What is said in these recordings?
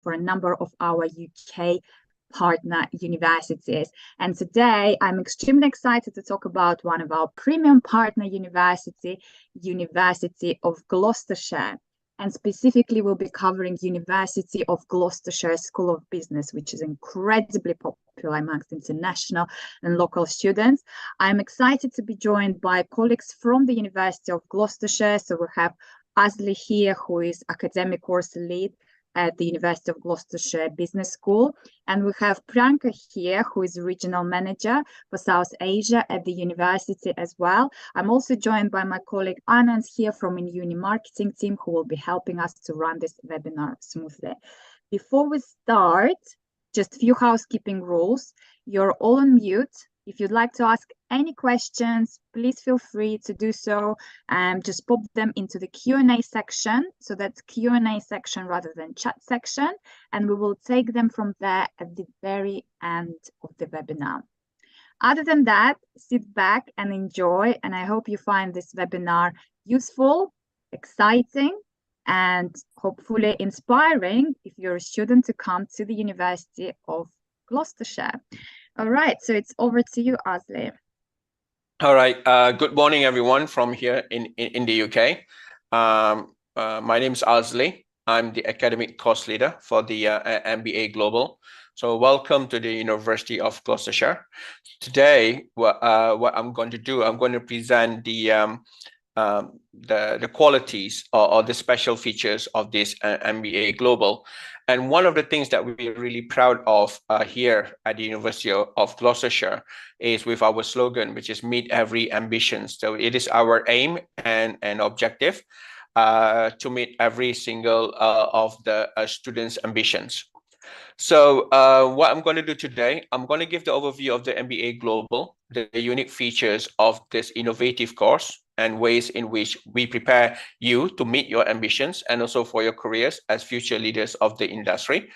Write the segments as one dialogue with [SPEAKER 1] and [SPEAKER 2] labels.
[SPEAKER 1] for a number of our UK partner universities. And today I'm extremely excited to talk about one of our premium partner university, University of Gloucestershire. And specifically, we'll be covering University of Gloucestershire School of Business, which is incredibly popular amongst international and local students. I'm excited to be joined by colleagues from the University of Gloucestershire. So we have Asli here, who is academic course lead at the University of Gloucestershire Business School. And we have Priyanka here, who is regional manager for South Asia at the university as well. I'm also joined by my colleague Anand here from InUni marketing team, who will be helping us to run this webinar smoothly. Before we start, just a few housekeeping rules. You're all on mute. If you'd like to ask any questions, please feel free to do so. Just pop them into the Q&A section. So that's Q&A section rather than chat section. And we will take them from there at the very end of the webinar. Other than that, sit back and enjoy. And I hope you find this webinar useful, exciting, and hopefully inspiring if you're a student to come to the University of Gloucestershire. All right, so it's over to you, Asli.
[SPEAKER 2] All right, good morning, everyone from here in the UK. My name is Asli. I'm the academic course leader for the MBA Global. So welcome to the University of Gloucestershire. Today, what I'm going to do, I'm going to present the qualities or the special features of this MBA Global. And one of the things that we're really proud of here at the University of Gloucestershire is with our slogan, which is meet every ambition. So it is our aim and objective to meet every single of the students' ambitions. So what I'm going to do today, I'm going to give the overview of the MBA Global, the unique features of this innovative course, and ways in which we prepare you to meet your ambitions and also for your careers as future leaders of the industry.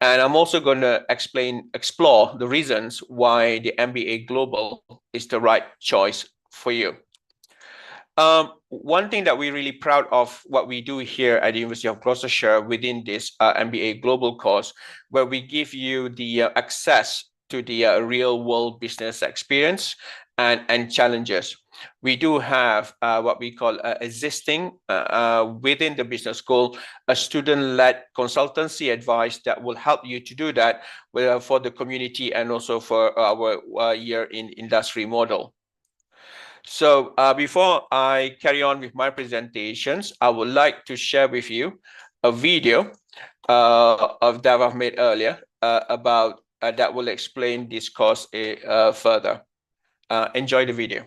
[SPEAKER 2] And I'm also going to explore the reasons why the MBA Global is the right choice for you. One thing that we're really proud of what we do here at the University of Gloucestershire within this MBA Global course, where we give you the access to the real world business experience and challenges. We do have what we call existing within the business school, a student-led consultancy advice that will help you to do that for the community and also for our year in industry model. So before I carry on with my presentations, I would like to share with you a video that I've made earlier about that will explain this course further. Enjoy the video.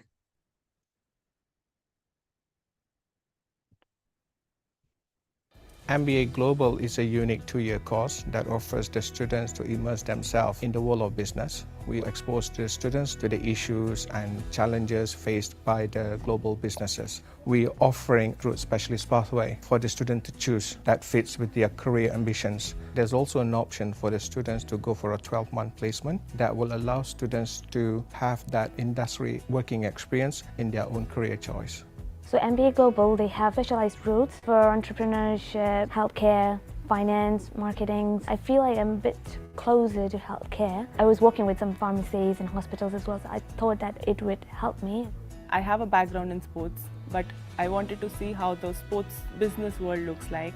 [SPEAKER 3] MBA Global is a unique two-year course that offers the students to immerse themselves in the world of business. We expose the students to the issues and challenges faced by the global businesses. We're offering through a specialist pathway for the student to choose that fits with their career ambitions. There's also an option for the students to go for a 12-month placement that will allow students to have that industry working experience in their own career choice.
[SPEAKER 4] So MBA Global, they have specialized routes for entrepreneurship, healthcare, finance, marketing. I feel like I'm a bit closer to healthcare. I was working with some pharmacies and hospitals as well, so I thought that it would help me.
[SPEAKER 5] I have a background in sports, but I wanted to see how the sports business world looks like,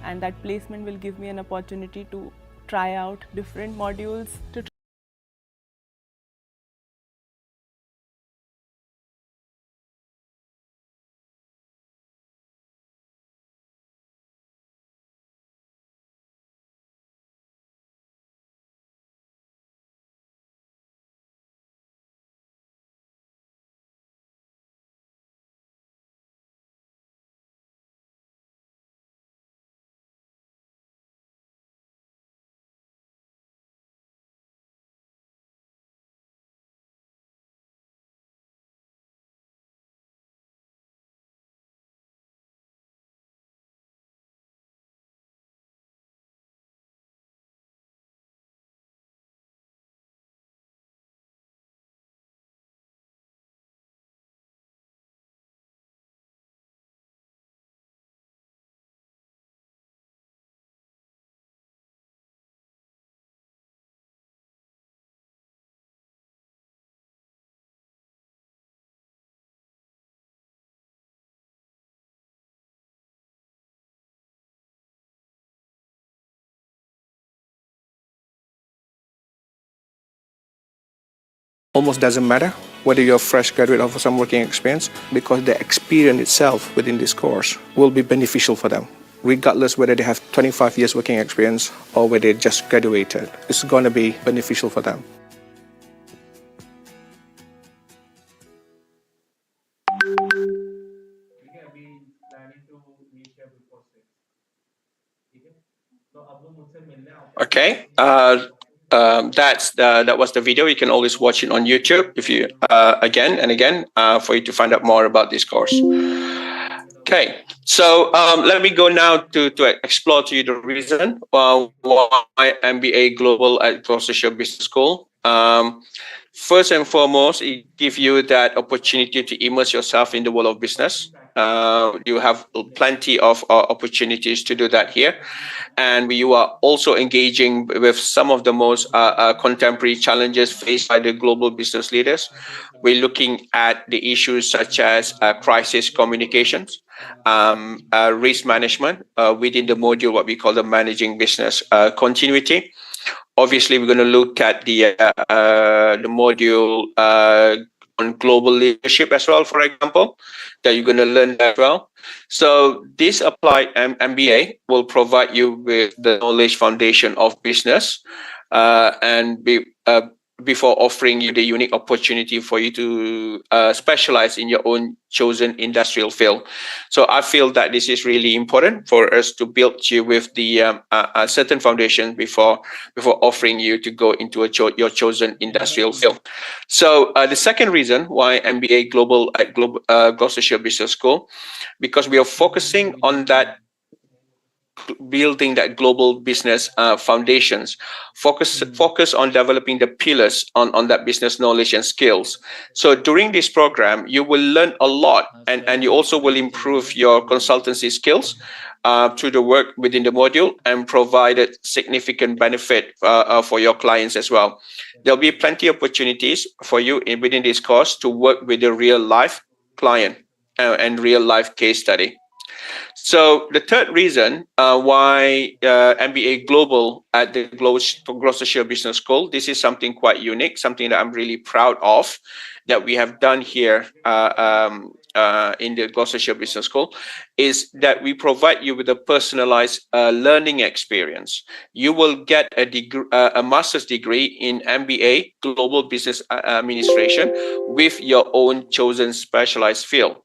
[SPEAKER 5] and that placement will give me an opportunity to try out different modules to
[SPEAKER 3] almost doesn't matter whether you're a fresh graduate or some working experience, because the experience itself within this course will be beneficial for them, regardless whether they have 25 years working experience or whether they just graduated. It's going to be beneficial for them.
[SPEAKER 2] Okay, that was the video. You can always watch it on YouTube if you again and again for you to find out more about this course. Okay, so let me go now to explore to you the reason why MBA Global at Gloucestershire Business School. First and foremost, it gives you that opportunity to immerse yourself in the world of business. You have plenty of opportunities to do that here. And you are also engaging with some of the most contemporary challenges faced by the global business leaders. We're looking at the issues such as crisis communications, risk management within the module, what we call the managing business continuity. Obviously, we're going to look at the module on global leadership as well, for example, that you're going to learn as well. So this applied MBA will provide you with the knowledge foundation of business before offering you the unique opportunity for you to specialize in your own chosen industrial field. So I feel that this is really important for us to build you with the a certain foundation before offering you to go into your chosen industrial field. So the second reason why MBA Global at Gloucestershire Business School, because we are focusing on that building that global business foundations, focus on developing the pillars on that business knowledge and skills. So during this program, you will learn a lot, and you also will improve your consultancy skills through the work within the module and provided significant benefit for your clients as well. There'll be plenty of opportunities for you within this course to work with a real life client and real life case study. So the third reason why MBA Global at the Gloucestershire Business School, this is something quite unique, something that I'm really proud of that we have done here in the Gloucestershire Business School, is that we provide you with a personalized learning experience. You will get a master's degree in MBA Global Business Administration with your own chosen specialized field.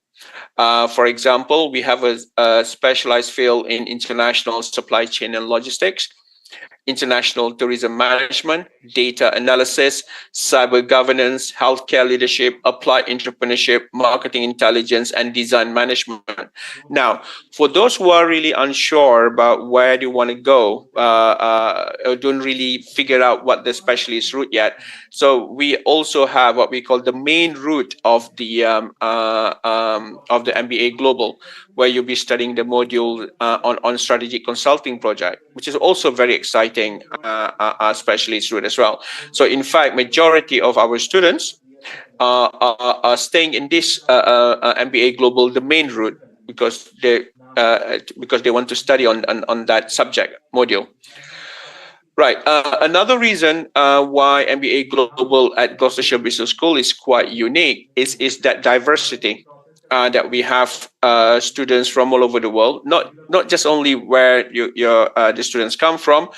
[SPEAKER 2] For example, we have a specialized field in international supply chain and logistics, international tourism management, data analysis, cyber governance, healthcare leadership, applied entrepreneurship, marketing intelligence, and design management. Now, for those who are really unsure about where they want to go, or don't really figure out what the specialist route yet, so we also have what we call the main route of the MBA Global, where you'll be studying the module on strategic consulting project, which is also very exciting specialist route as well. So in fact, majority of our students are staying in this MBA Global, the main route, because they want to study on that subject module. Right. Another reason why MBA Global at Gloucestershire Business School is quite unique is that diversity. That we have students from all over the world, not just only where the students come from,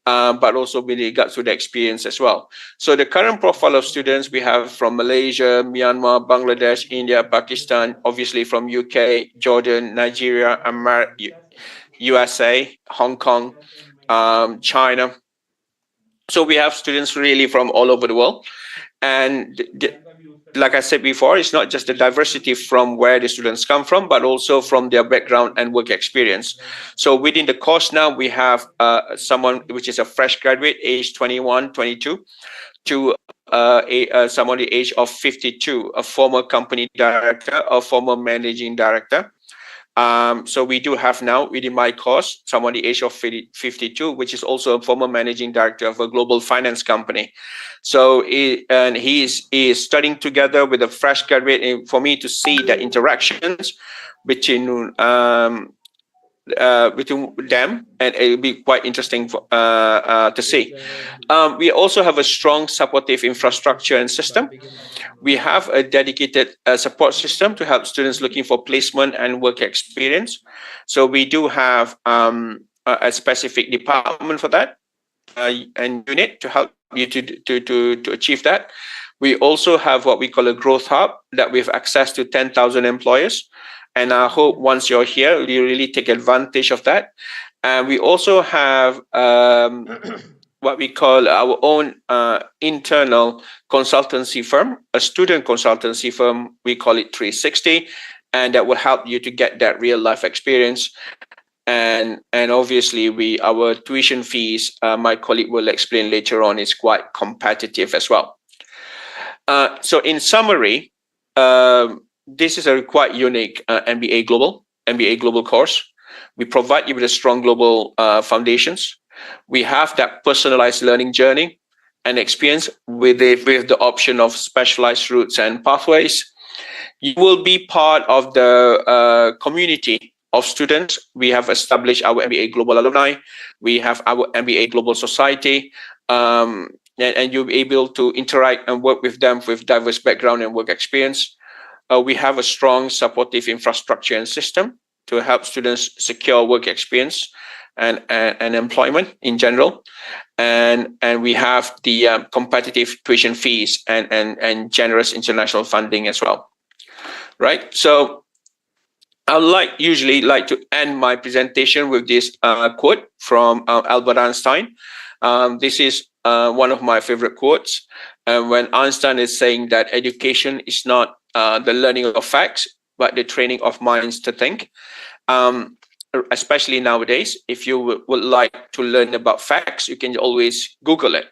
[SPEAKER 2] but also with regards to the experience as well. So the current profile of students we have from Malaysia, Myanmar, Bangladesh, India, Pakistan, obviously from UK, Jordan, Nigeria, USA, Hong Kong, China. So we have students really from all over the world. And like I said before, it's not just the diversity from where the students come from, but also from their background and work experience. So within the course now, we have someone which is a fresh graduate, age 21, 22, to someone the age of 52, a former company director, a former managing director. So we do have now within my course someone the age of 52, which is also a former managing director of a global finance company. So he is studying together with a fresh graduate, and for me to see the interactions between between them, and it will be quite interesting to see. We also have a strong supportive infrastructure and system. We have a dedicated support system to help students looking for placement and work experience. So we do have a specific department for that and unit to help you to achieve that. We also have what we call a growth hub that we have access to 10,000 employers. And I hope once you're here, you really take advantage of that. And we also have what we call our own internal consultancy firm, a student consultancy firm. We call it 360, and that will help you to get that real life experience. And obviously our tuition fees, my colleague will explain later on, is quite competitive as well. So in summary, this is a quite unique MBA Global course. We provide you with a strong global foundations. We have that personalized learning journey and experience with the option of specialized routes and pathways. You will be part of the community of students. We have established our MBA Global Alumni. We have our MBA Global Society. And you'll be able to interact and work with them with diverse background and work experience. We have a strong supportive infrastructure and system to help students secure work experience and employment in general. And we have the competitive tuition fees and generous international funding as well. Right. So I usually like to end my presentation with this quote from Albert Einstein. This is one of my favorite quotes. When Einstein is saying that education is not the learning of facts, but the training of minds to think. Especially nowadays, if you would like to learn about facts, you can always Google it.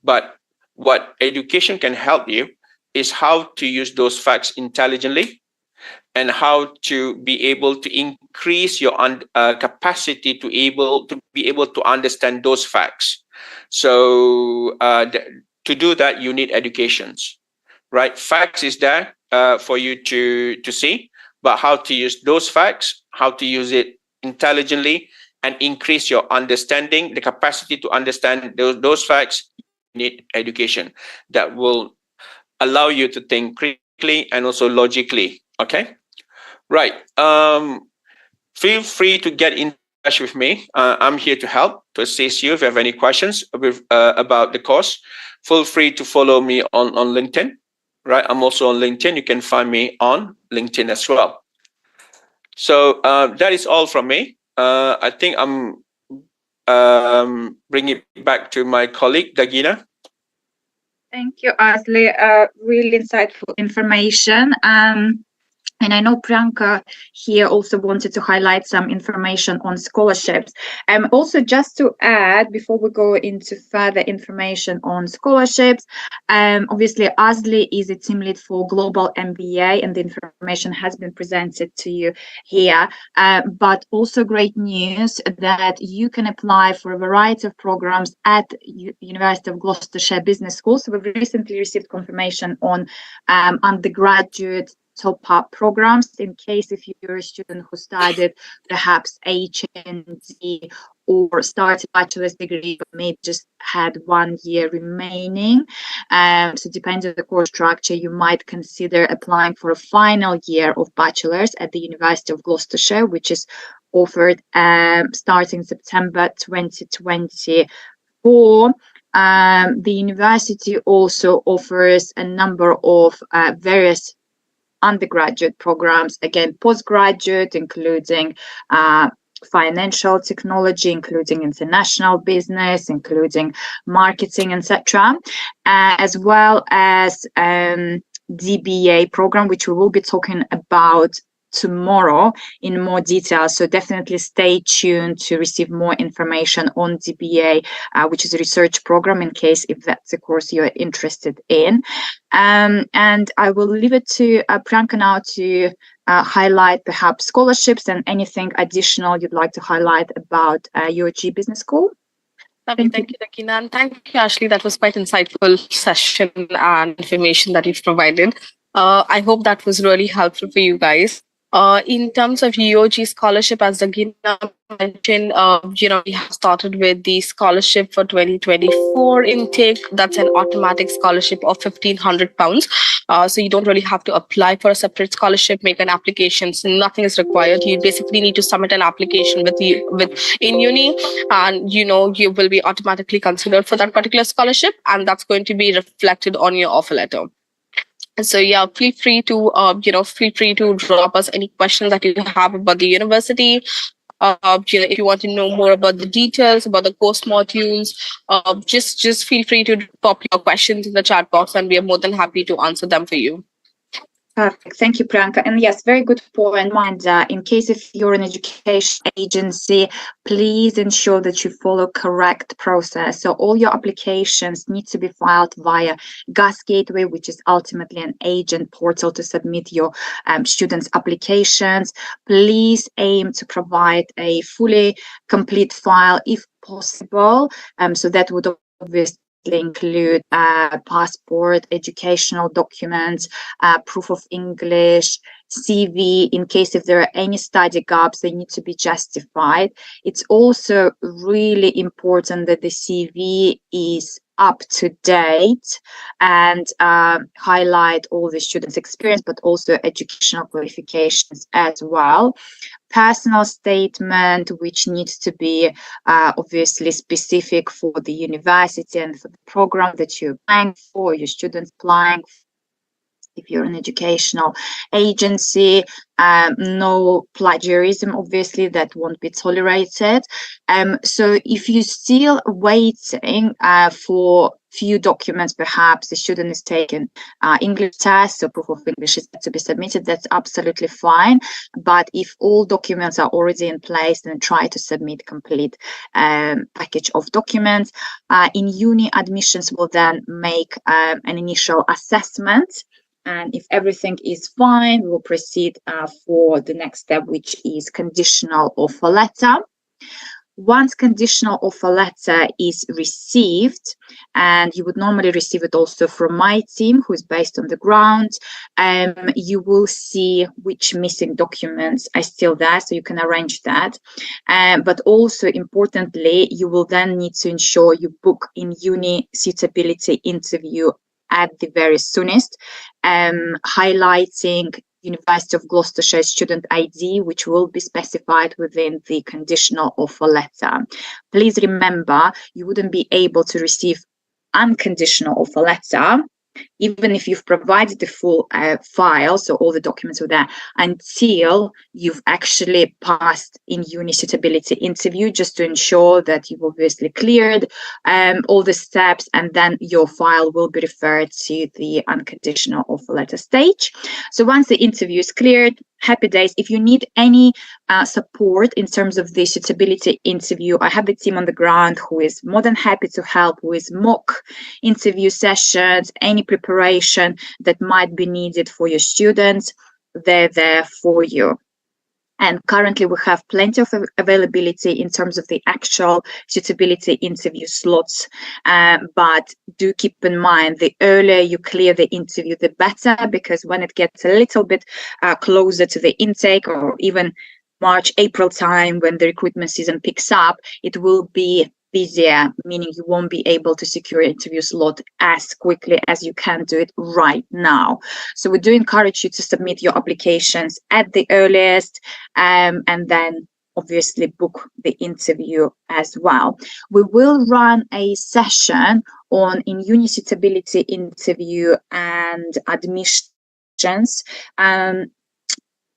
[SPEAKER 2] But what education can help you is how to use those facts intelligently and how to be able to increase your capacity to be able to understand those facts. So to do that, you need educations, right? Facts is there for you to see, but how to use those facts, how to use it intelligently and increase your understanding, the capacity to understand those facts, you need education that will allow you to think critically and also logically. Okay, right. Feel free to get in touch with me. I'm here to help, to assist you. If you have any questions about the course, feel free to follow me on LinkedIn. Right, I'm also on LinkedIn. You can find me on LinkedIn as well. So that is all from me. I think I'm bringing it back to my colleague, Dagina.
[SPEAKER 1] Thank you, Asli. Really insightful information. And I know Priyanka here also wanted to highlight some information on scholarships. Also, just to add, before we go into further information on scholarships, obviously Asli is a team lead for Global MBA, and the information has been presented to you here. But also great news that you can apply for a variety of programs at University of Gloucestershire Business School. So we've recently received confirmation on undergraduate top-up programs in case if you're a student who studied perhaps HND or started bachelor's degree but maybe just had 1 year remaining. So depending on the course structure, you might consider applying for a final year of bachelor's at the University of Gloucestershire, which is offered starting September 2024. The university also offers a number of various undergraduate programs, again, postgraduate, including financial technology, including international business, including marketing, etc., as well as DBA program, which we will be talking about tomorrow in more detail. So definitely stay tuned to receive more information on DBA, which is a research program, in case if that's a course you're interested in. And I will leave it to Priyanka now to highlight perhaps scholarships and anything additional you'd like to highlight about UOG Business School.
[SPEAKER 6] Thank you, Dakina, and thank you, Ashley. That was quite insightful session and information that you've provided. I hope that was really helpful for you guys. In terms of UOG scholarship, as Dagina mentioned, we have started with the scholarship for 2024 intake. That's an automatic scholarship of £1,500. So you don't really have to apply for a separate scholarship, make an application. So nothing is required. You basically need to submit an application in uni, and you will be automatically considered for that particular scholarship, and that's going to be reflected on your offer letter. So yeah, feel free to drop us any questions that you have about the university. If you want to know more about the details about the course modules, just feel free to pop your questions in the chat box, and we are more than happy to answer them for you.
[SPEAKER 1] Perfect. Thank you, Priyanka. And yes, very good point. In case if you're an education agency, please ensure that you follow correct process. So all your applications need to be filed via GAS Gateway, which is ultimately an agent portal to submit your students' applications. Please aim to provide a fully complete file if possible. So that would obviously include passport, educational documents, proof of English, CV. In case if there are any study gaps, they need to be justified. It's also really important that the CV is up to date and highlight all the students' experience, but also educational qualifications as well. Personal statement, which needs to be obviously specific for the university and for the program that you're applying for, your students applying for. If you're an educational agency, no plagiarism, obviously, that won't be tolerated. So if you're still waiting for few documents, perhaps the student is taking English test, so proof of English is to be submitted, that's absolutely fine. But if all documents are already in place, then try to submit complete package of documents. In uni, admissions will then make an initial assessment. And if everything is fine, we'll proceed for the next step, which is conditional offer letter. Once conditional offer letter is received, and you would normally receive it also from my team, who is based on the ground, you will see which missing documents are still there, so you can arrange that. But also importantly, you will then need to ensure you book in uni suitability interview at the very soonest, highlighting University of Gloucestershire student ID, which will be specified within the conditional offer letter. Please remember, you wouldn't be able to receive unconditional offer letter, even if you've provided the full file, so all the documents are there, until you've actually passed in uni suitability interview, just to ensure that you've obviously cleared all the steps, and then your file will be referred to the unconditional offer letter stage. So once the interview is cleared, happy days. If you need any support in terms of the suitability interview, I have the team on the ground who is more than happy to help with mock interview sessions, any preparation that might be needed for your students. They're there for you. And currently we have plenty of availability in terms of the actual suitability interview slots. But do keep in mind, the earlier you clear the interview, the better, because when it gets a little bit closer to the intake, or even March, April time, when the recruitment season picks up, it will be busier, meaning you won't be able to secure an interview slot as quickly as you can do it right now. So we do encourage you to submit your applications at the earliest, and then obviously book the interview as well. We will run a session on in-uni suitability interview and admissions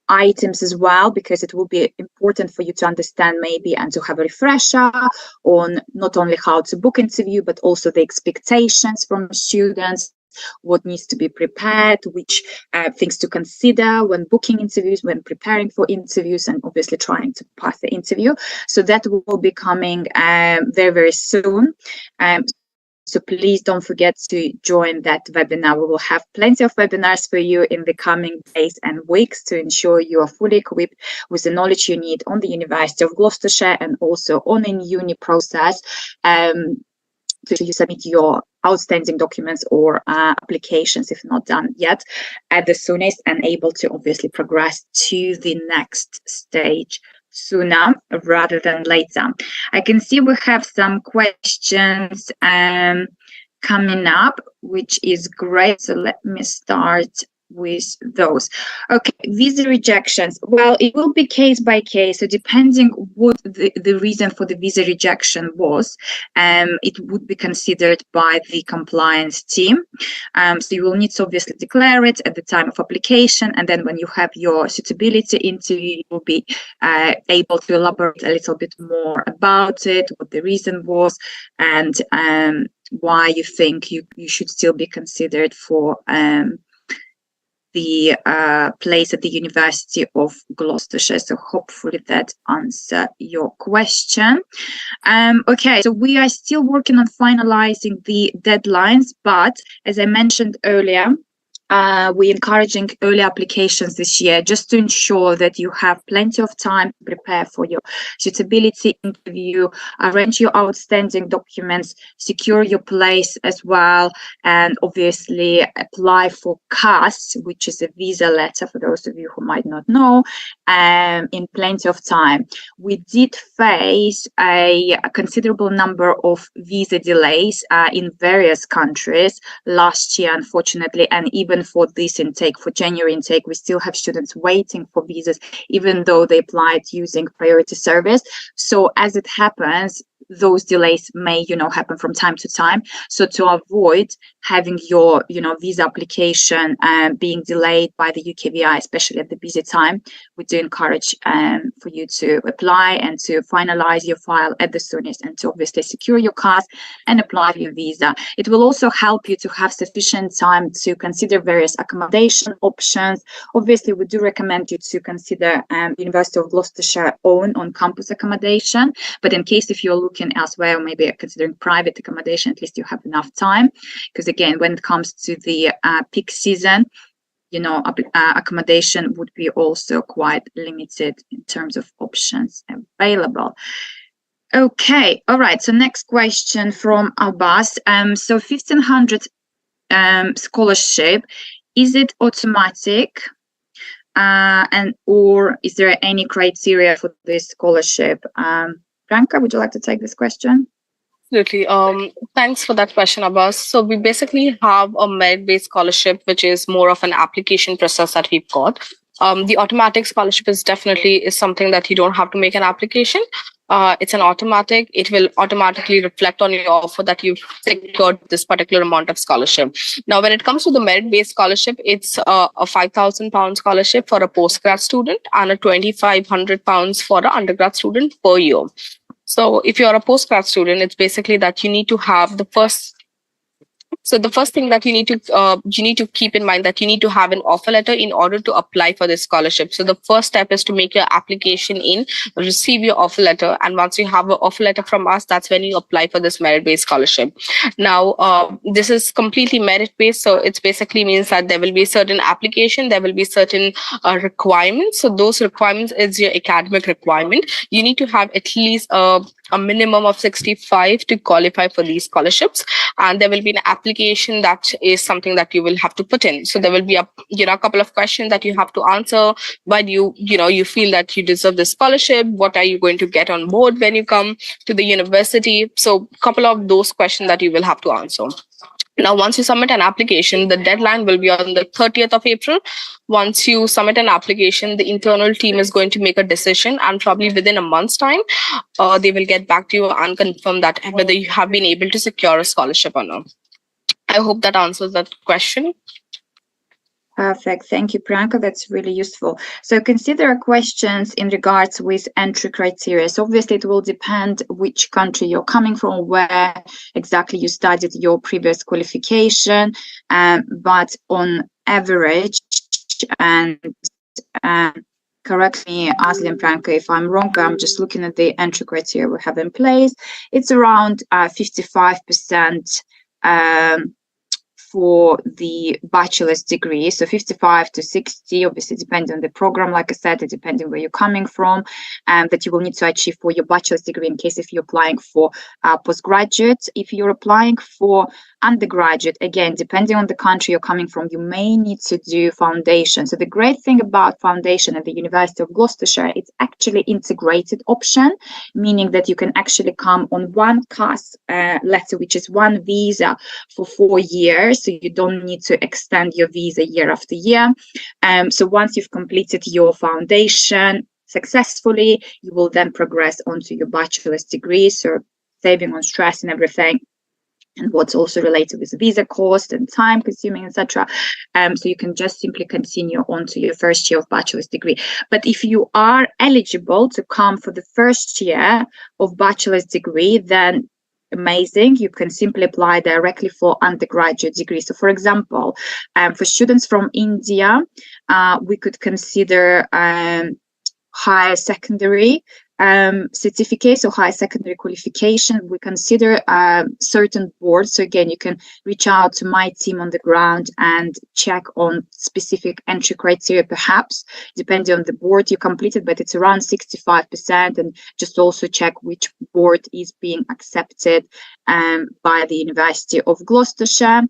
[SPEAKER 1] items as well, because it will be important for you to understand maybe and to have a refresher on not only how to book interview, but also the expectations from students, what needs to be prepared, which things to consider when booking interviews, when preparing for interviews, and obviously trying to pass the interview. So that will be coming very, very soon. So please don't forget to join that webinar. We will have plenty of webinars for you in the coming days and weeks to ensure you are fully equipped with the knowledge you need on the University of Gloucestershire and also on in uni process. so you submit your outstanding documents or applications if not done yet at the soonest, and able to obviously progress to the next stage sooner rather than later. I can see we have some questions coming up, which is great. So let me start with those. Okay, visa rejections. Well, it will be case by case. So depending what the reason for the visa rejection was, it would be considered by the compliance team. So you will need to obviously declare it at the time of application, and then when you have your suitability interview, you will be able to elaborate a little bit more about it, what the reason was, and why you think you should still be considered for the place at the University of Gloucestershire. So hopefully that answers your question. Okay, so we are still working on finalizing the deadlines, but as I mentioned earlier, we're encouraging early applications this year just to ensure that you have plenty of time to prepare for your suitability interview, arrange your outstanding documents, secure your place as well, and obviously apply for CAS, which is a visa letter for those of you who might not know, in plenty of time. We did face a considerable number of visa delays in various countries last year, unfortunately, and even for this intake, for January intake, we still have students waiting for visas, even though they applied using priority service. So as it happens, those delays may, happen from time to time. So to avoid having your, visa application being delayed by the UKVI, especially at the busy time, we do encourage for you to apply and to finalize your file at the soonest, and to obviously secure your CAS and apply for your visa. It will also help you to have sufficient time to consider various accommodation options. Obviously, we do recommend you to consider University of Gloucestershire own on-campus accommodation, but in case if you're looking elsewhere, or maybe considering private accommodation, at least you have enough time, because again, when it comes to the peak season, accommodation would be also quite limited in terms of options available. Okay, all right, so next question from Abbas. So 1500 scholarship, is it automatic, or is there any criteria for this scholarship? Branka, would you like to take this question?
[SPEAKER 6] Absolutely. Thanks for that question, Abbas. So we basically have a merit-based scholarship, which is more of an application process that we've got. The automatic scholarship is something that you don't have to make an application. It's an automatic. It will automatically reflect on your offer that you've secured this particular amount of scholarship. Now, when it comes to the merit-based scholarship, it's a £5,000 scholarship for a postgrad student and a £2,500 for an undergrad student per year. So if you're a postgrad student, it's basically that you need to have the first thing that you need to keep in mind that you need to have an offer letter in order to apply for this scholarship. So the first step is to make your application receive your offer letter. And once you have an offer letter from us, that's when you apply for this merit-based scholarship. Now, this is completely merit-based. So it basically means that there will be certain application, there will be certain requirements. So those requirements is your academic requirement. You need to have at least a minimum of 65 to qualify for these scholarships, and there will be an application that is something that you will have to put in. So there will be a couple of questions that you have to answer. Why do you feel that you deserve this scholarship? What are you going to get on board when you come to the university? So a couple of those questions that you will have to answer. Now, once you submit an application, the deadline will be on the 30th of April. Once you submit an application, the internal team is going to make a decision, and probably within a month's time, they will get back to you and confirm that whether you have been able to secure a scholarship or not. I hope that answers that question.
[SPEAKER 1] Perfect. Thank you, Priyanka. That's really useful. So consider questions in regards with entry criteria. So obviously it will depend which country you're coming from, where exactly you studied your previous qualification, but on average, and correct me, Asli, Priyanka, if I'm wrong, but I'm just looking at the entry criteria we have in place. It's around 55% for the bachelor's degree. So 55 to 60, obviously depending on the program, like I said, it depends on where you're coming from, that you will need to achieve for your bachelor's degree in case if you're applying for postgraduate. If you're applying for undergraduate, again, depending on the country you're coming from, you may need to do foundation. So the great thing about foundation at the University of Gloucestershire, it's actually integrated option, meaning that you can actually come on one CAS letter, which is one visa for 4 years. So you don't need to extend your visa year after year. So once you've completed your foundation successfully, you will then progress onto your bachelor's degree. So saving on stress and everything, and what's also related with visa cost and time consuming, etc. So you can just simply continue on to your first year of bachelor's degree. But if you are eligible to come for the first year of bachelor's degree, then amazing, you can simply apply directly for undergraduate degree. So for example, for students from India, we could consider higher secondary certificates or higher secondary qualification. We consider certain boards. So again, you can reach out to my team on the ground and check on specific entry criteria, perhaps depending on the board you completed, but it's around 65%. And just also check which board is being accepted by the University of Gloucestershire.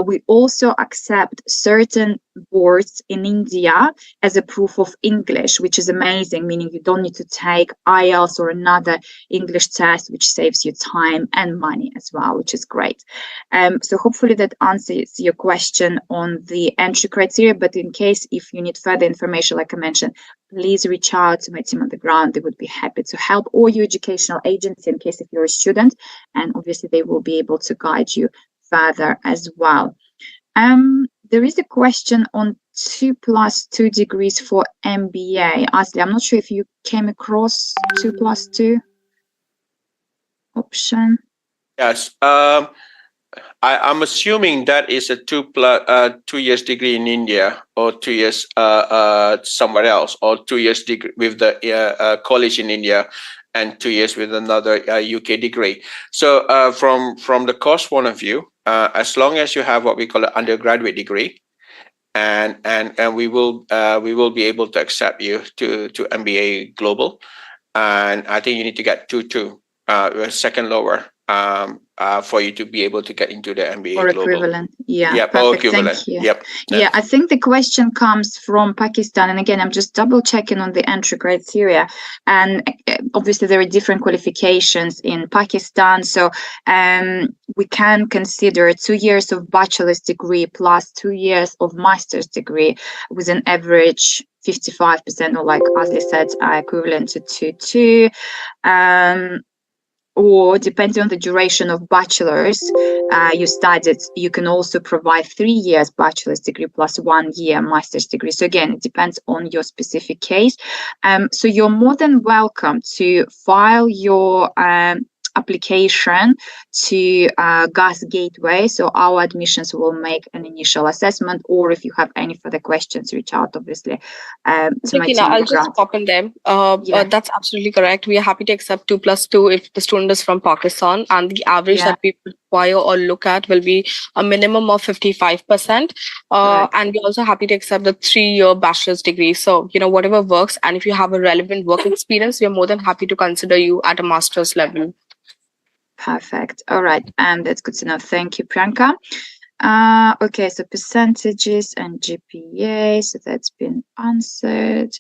[SPEAKER 1] We also accept certain boards in India as a proof of English, which is amazing, meaning you don't need to take IELTS or another English test, which saves you time and money as well, which is great. So hopefully that answers your question on the entry criteria, but in case if you need further information, like I mentioned, please reach out to my team on the ground. They would be happy to help, or your educational agency in case if you're a student, and obviously they will be able to guide you further as well. There is a question on 2+2 degrees for MBA. Asli, I'm not sure if you came across 2+2 option.
[SPEAKER 2] Yes. I'm assuming that is a 2 years degree in India, or 2 years somewhere else, or 2 years degree with the college in India, and 2 years with another UK degree. So from the course point of view, as long as you have what we call an undergraduate degree, and we will be able to accept you to MBA Global, and I think you need to get 2.2, second lower, for you to be able to get into the MBA
[SPEAKER 1] or
[SPEAKER 2] Global.
[SPEAKER 1] Equivalent. Yeah,
[SPEAKER 2] yep,
[SPEAKER 1] perfect.
[SPEAKER 2] or equivalent.
[SPEAKER 1] Thank you.
[SPEAKER 2] Yep.
[SPEAKER 1] Yeah, I think the question comes from Pakistan, and again, I'm just double checking on the entry criteria, and obviously there are different qualifications in Pakistan. So we can consider 2 years of bachelor's degree plus 2 years of master's degree with an average 55%, or like Asli said, equivalent to 2.2. Or depending on the duration of bachelor's you studied, you can also provide 3 years bachelor's degree plus 1 year master's degree. So again, it depends on your specific case. So you're more than welcome to file your application to GAS Gateway. So our admissions will make an initial assessment, or if you have any further questions, reach out obviously to my team.
[SPEAKER 6] I'll just pop in them. That's absolutely correct. We are happy to accept 2+2 if the student is from Pakistan, and the average that we require or look at will be a minimum of 55%. And we're also happy to accept the 3-year bachelor's degree. So, whatever works, and if you have a relevant work experience, we are more than happy to consider you at a master's level.
[SPEAKER 1] Perfect. All right. That's good to know. Thank you, Priyanka. Okay, so percentages and GPA. So that's been answered.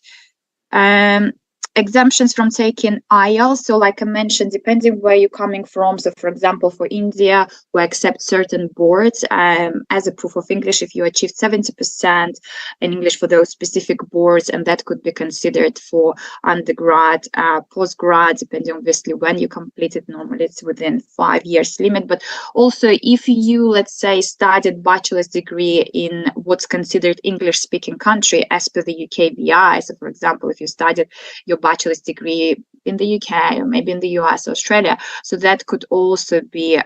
[SPEAKER 1] Exemptions from taking IELTS. So like I mentioned, depending where you're coming from. So for example, for India, we accept certain boards as a proof of English if you achieve 70% in English for those specific boards, and that could be considered for undergrad, postgrad, depending obviously when you complete it. Normally it's within 5 years limit. But also if you, let's say, studied bachelor's degree in what's considered English speaking country as per the UKVI. So for example, if you studied your bachelor's degree in the UK or maybe in the US or Australia, so that could also be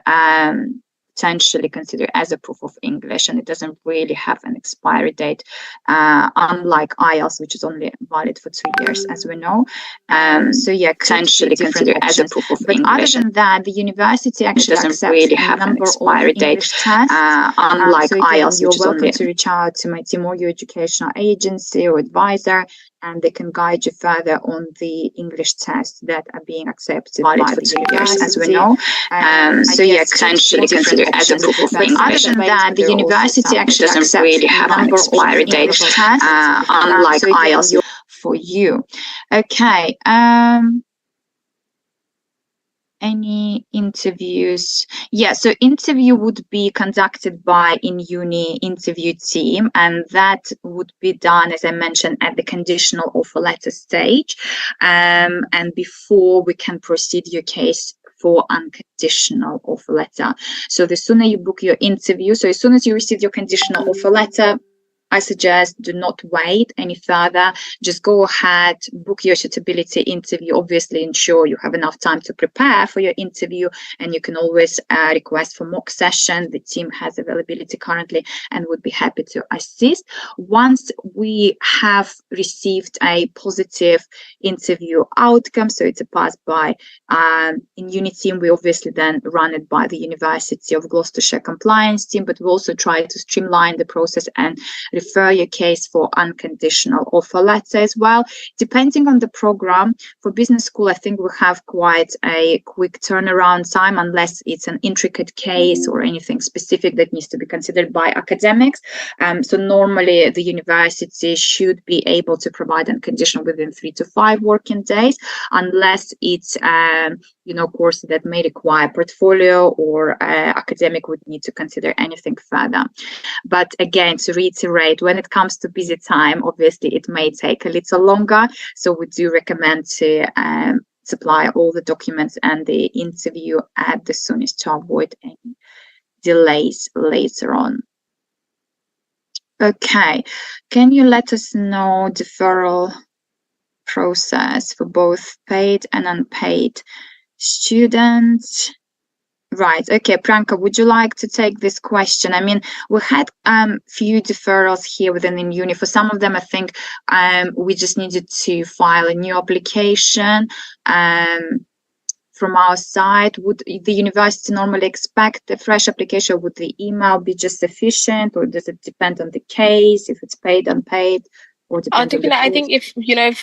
[SPEAKER 1] potentially consider as a proof of English, and it doesn't really have an expiry date, unlike IELTS, which is only valid for 2 years, as we know. So yeah, potentially consider as a proof of English. Other than that, the university actually doesn't really have an expiry date, unlike IELTS, you're welcome to reach out to my team or your educational agency or advisor, and they can guide you further on the English tests that are being accepted by the university, as we know. So yeah, potentially consider as a proof of English. Other than that, the university actually doesn't really have an expiry date, unlike IELTS for you. Okay. Any interviews? Yeah, so interview would be conducted by in-uni interview team, and that would be done, as I mentioned, at the conditional offer letter stage, and before we can proceed your case for unconditional offer letter. So the sooner you book your interview, so as soon as you receive your conditional offer letter, I suggest do not wait any further. Just go ahead, book your suitability interview. Obviously, ensure you have enough time to prepare for your interview, and you can always request for mock session. The team has availability currently and would be happy to assist. Once we have received a positive interview outcome, so it's a pass by in unit team, we obviously then run it by the University of Gloucestershire compliance team, but we also try to streamline the process and refer your case for unconditional offer letter as well. Depending on the program, for business school, I think we have quite a quick turnaround time, unless it's an intricate case or anything specific that needs to be considered by academics. So normally the university should be able to provide unconditional within 3 to 5 working days, unless it's courses that may require portfolio or academic would need to consider anything further. But again, to reiterate, when it comes to busy time, obviously it may take a little longer. So we do recommend to supply all the documents and the interview at the soonest to avoid any delays later on. Okay, can you let us know deferral process for both paid and unpaid students? Right. Okay, Pranka, would you like to take this question? I mean, we had few deferrals here within in uni. For some of them, I think we just needed to file a new application from our side. Would the university normally expect a fresh application? Would the email be just sufficient, or does it depend on the case, if it's paid, unpaid?
[SPEAKER 6] I think if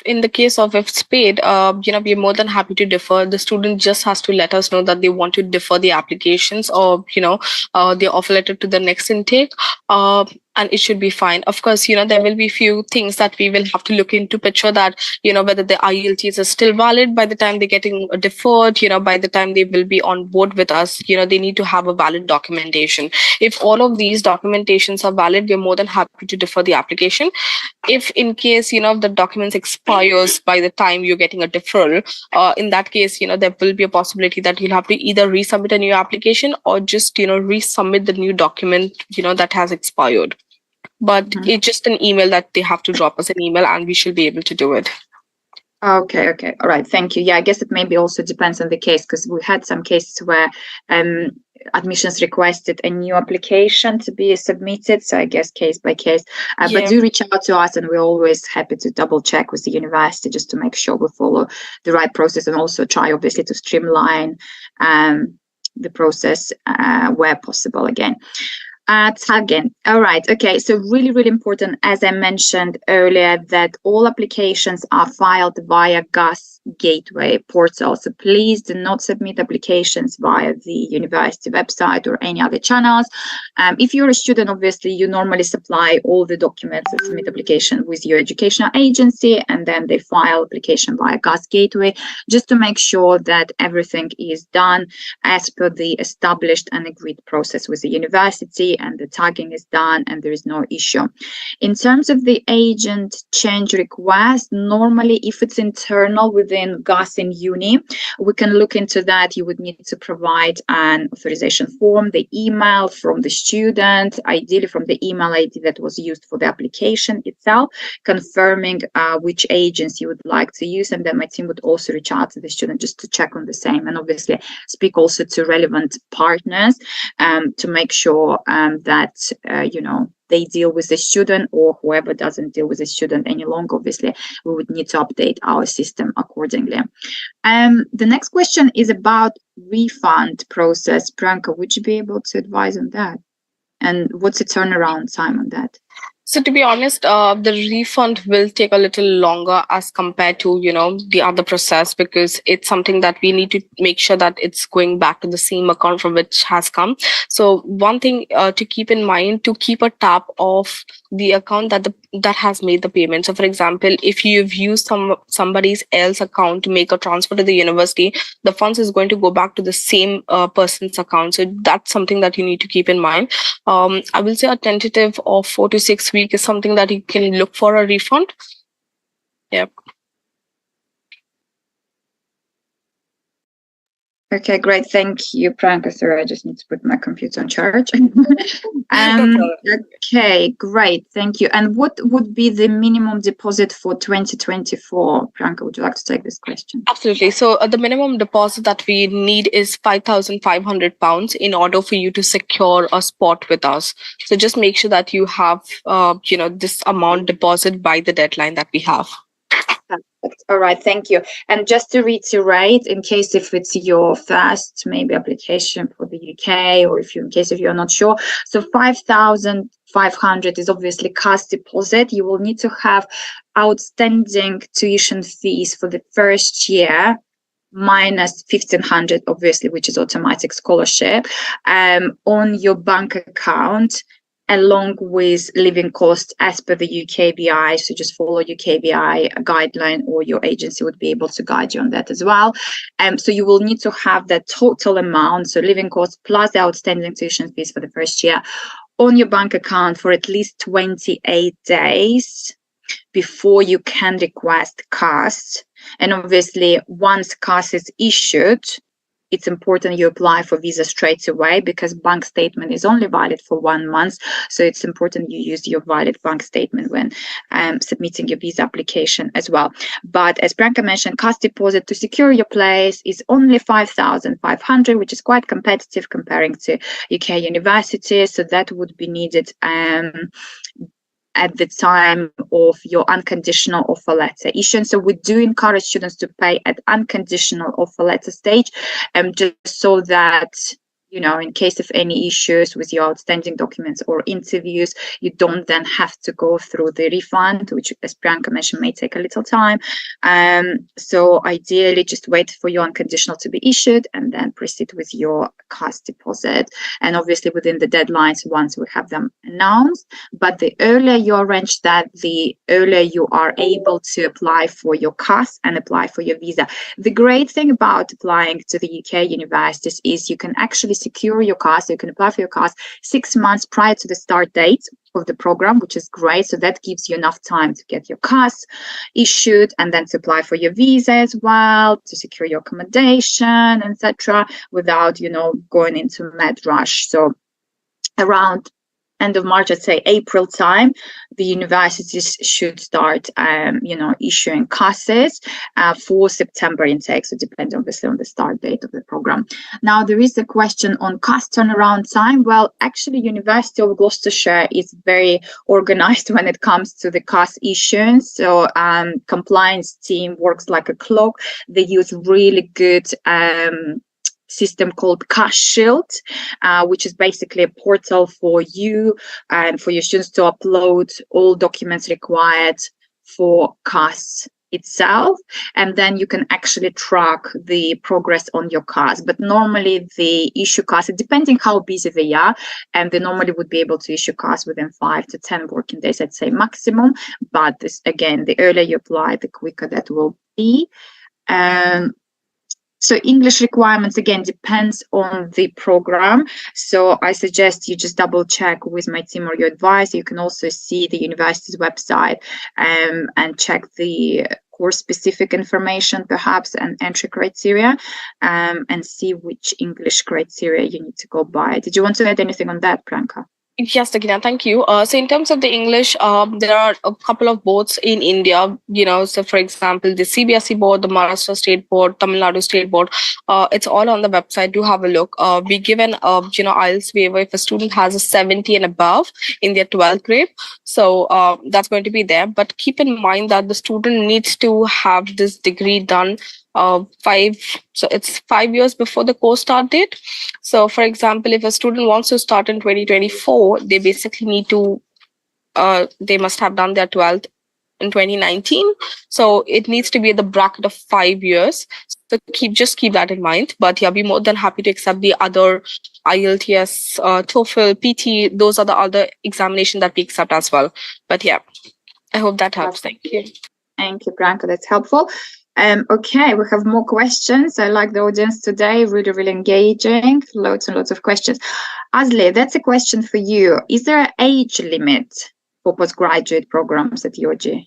[SPEAKER 6] in the case of if it's paid, we're more than happy to defer. The student just has to let us know that they want to defer the applications or the offer letter to the next intake. And it should be fine. Of course, there will be few things that we will have to look into, picture that, whether the IELTS is still valid by the time they're getting deferred, by the time they will be on board with us, they need to have a valid documentation. If all of these documentations are valid, we're more than happy to defer the application. If in case, the documents expires by the time you're getting a deferral, in that case, there will be a possibility that you'll have to either resubmit a new application or just, resubmit the new document, that has expired. But it's just an email that they have to drop us an email and we should be able to do it.
[SPEAKER 1] Okay. All right. Thank you. Yeah, I guess it maybe also depends on the case, because we had some cases where admissions requested a new application to be submitted. So I guess case by case. But do reach out to us, and we're always happy to double check with the university just to make sure we follow the right process, and also try obviously to streamline the process where possible again. Tagging. All right. Okay. So really, really important, as I mentioned earlier, that all applications are filed via GAS Gateway portal. So please do not submit applications via the university website or any other channels. If you're a student, obviously, you normally supply all the documents and submit application with your educational agency, and then they file application via GAS Gateway, just to make sure that everything is done as per the established and agreed process with the university. and the tagging is done and there is no issue. In terms of the agent change request, normally if it's internal within GUS in uni, we can look into that. You would need to provide an authorization form, the email from the student, ideally from the email ID that was used for the application itself, confirming which agents you would like to use, and then my team would also reach out to the student just to check on the same, and obviously speak also to relevant partners to make sure that they deal with the student, or whoever doesn't deal with the student any longer. Obviously, we would need to update our system accordingly. The next question is about refund process. Priyanka, would you be able to advise on that? And what's the turnaround time on that?
[SPEAKER 6] So to be honest, the refund will take a little longer as compared to, the other process, because it's something that we need to make sure that it's going back to the same account from which has come. So one thing to keep in mind, to keep a tab of the account that has made the payment. So for example, if you've used somebody else's account to make a transfer to the university, the funds is going to go back to the same person's account. So that's something that you need to keep in mind. I will say a tentative of 4 to 6 weeks is something that you can look for a refund. Yep.
[SPEAKER 1] Okay, great. Thank you, Priyanka. Sorry, I just need to put my computer on charge. Okay, great. Thank you. And what would be the minimum deposit for 2024? Priyanka, would you like to take this question?
[SPEAKER 6] Absolutely. So the minimum deposit that we need is £5,500 in order for you to secure a spot with us. So just make sure that you have, this amount deposit by the deadline that we have.
[SPEAKER 1] Perfect. All right, thank you. And just to reiterate, in case if it's your first maybe application for the UK, or in case if you're not sure, so 5,500 is obviously cash deposit. You will need to have outstanding tuition fees for the first year, minus 1,500, obviously, which is automatic scholarship, on your bank account, along with living costs as per the UKBI. So just follow UKBI guideline, or your agency would be able to guide you on that as well. So you will need to have that total amount, so living costs plus the outstanding tuition fees for the first year, on your bank account for at least 28 days before you can request CAS. And obviously, once CAS is issued, it's important you apply for visa straight away, because bank statement is only valid for 1 month. So it's important you use your valid bank statement when submitting your visa application as well. But as Priyanka mentioned, cash deposit to secure your place is only 5,500, which is quite competitive comparing to UK universities. So that would be needed at the time of your unconditional offer letter issue. So we do encourage students to pay at unconditional offer letter stage, just so that, in case of any issues with your outstanding documents or interviews, you don't then have to go through the refund, which, as Priyanka mentioned, may take a little time. So ideally, just wait for your unconditional to be issued and then proceed with your cash deposit. And obviously within the deadlines once we have them announced. But the earlier you arrange that, the earlier you are able to apply for your cash and apply for your visa. The great thing about applying to the UK universities is you can actually secure your CAS. You can apply for your CAS 6 months prior to the start date of the program, which is great. So that gives you enough time to get your CAS issued and then to apply for your visa as well, to secure your accommodation, etc., without, going into mad rush. So around end of March, I'd say April time, the universities should start, issuing CASs for September intake. So depending obviously on the start date of the program. Now, there is a question on CAS turnaround time. Well, actually, University of Gloucestershire is very organized when it comes to the CAS issuance. So compliance team works like a clock. They use really good system called CAS Shield, which is basically a portal for you and for your students to upload all documents required for CAS itself, and then you can actually track the progress on your CAS. But normally the issue CAS, depending how busy they are, and they normally would be able to issue CAS within 5 to 10 working days, I'd say maximum. But this, again, the earlier you apply, the quicker that will be. So English requirements, again, depends on the program. So I suggest you just double check with my team or your advisor. You can also see the university's website and check the course specific information perhaps and entry criteria and see which English criteria you need to go by. Did you want to add anything on that, Priyanka?
[SPEAKER 6] Yes, Dagina, thank you. So in terms of the English, there are a couple of boards in India, so for example, the CBSE board, the Maharashtra State Board, Tamil Nadu State Board, it's all on the website. Do have a look. We give an, IELTS waiver if a student has a 70 and above in their 12th grade. So that's going to be there. But keep in mind that the student needs to have this degree done it's 5 years before the course start date. So for example, if a student wants to start in 2024, they basically need to they must have done their 12th in 2019. So it needs to be at the bracket of 5 years. So just keep that in mind. But yeah, be more than happy to accept the other IELTS, TOEFL, PT. Those are the other examinations that we accept as well. But yeah, I hope that helps. Thank you.
[SPEAKER 1] Thank you, Priyanka. That's helpful. Okay, we have more questions. I like the audience today, really, really engaging. Lots and lots of questions. Azli, that's a question for you. Is there an age limit for postgraduate programs at UOG?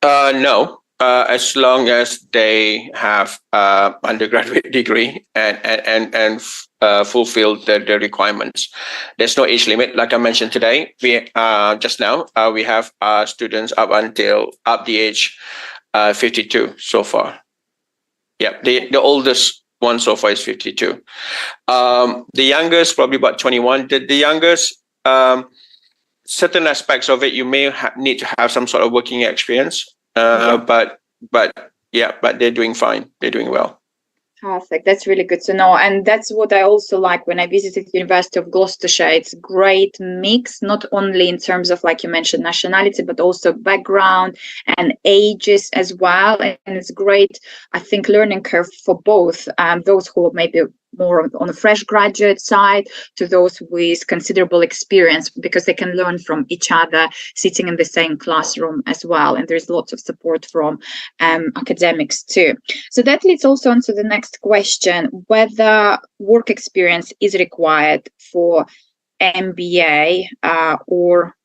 [SPEAKER 2] No, as long as they have undergraduate degree and fulfill the requirements. There's no age limit. Like I mentioned today, we just now we have students up the age 52 so far. Yeah, the oldest one so far is 52. The youngest probably about 21. The youngest, certain aspects of it you may need to have some sort of working experience. But they're doing fine. They're doing well.
[SPEAKER 1] Perfect. That's really good to know. And that's what I also like when I visited University of Gloucestershire. It's a great mix, not only in terms of, like you mentioned, nationality, but also background and ages as well. And it's great, I think, learning curve for both those who maybe more on the fresh graduate side to those with considerable experience, because they can learn from each other sitting in the same classroom as well. And there's lots of support from academics too. So that leads also on to the next question, whether work experience is required for MBA or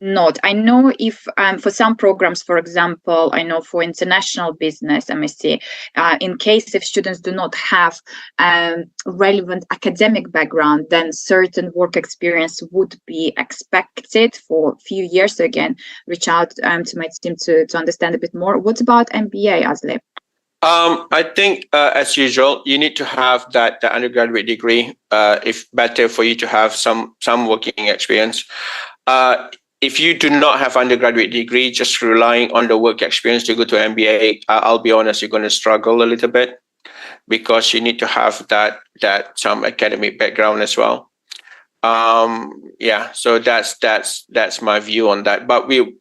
[SPEAKER 1] not. I know if for some programs, for example, I know for international business, MSc, in case if students do not have relevant academic background, then certain work experience would be expected for a few years. So again, reach out to my team to understand a bit more. What about MBA, Azli?
[SPEAKER 2] I think, as usual, you need to have that undergraduate degree. If better for you to have some working experience. If you do not have undergraduate degree, just relying on the work experience to go to MBA, I'll be honest, you're going to struggle a little bit, because you need to have that some academic background as well. So that's my view on that. But we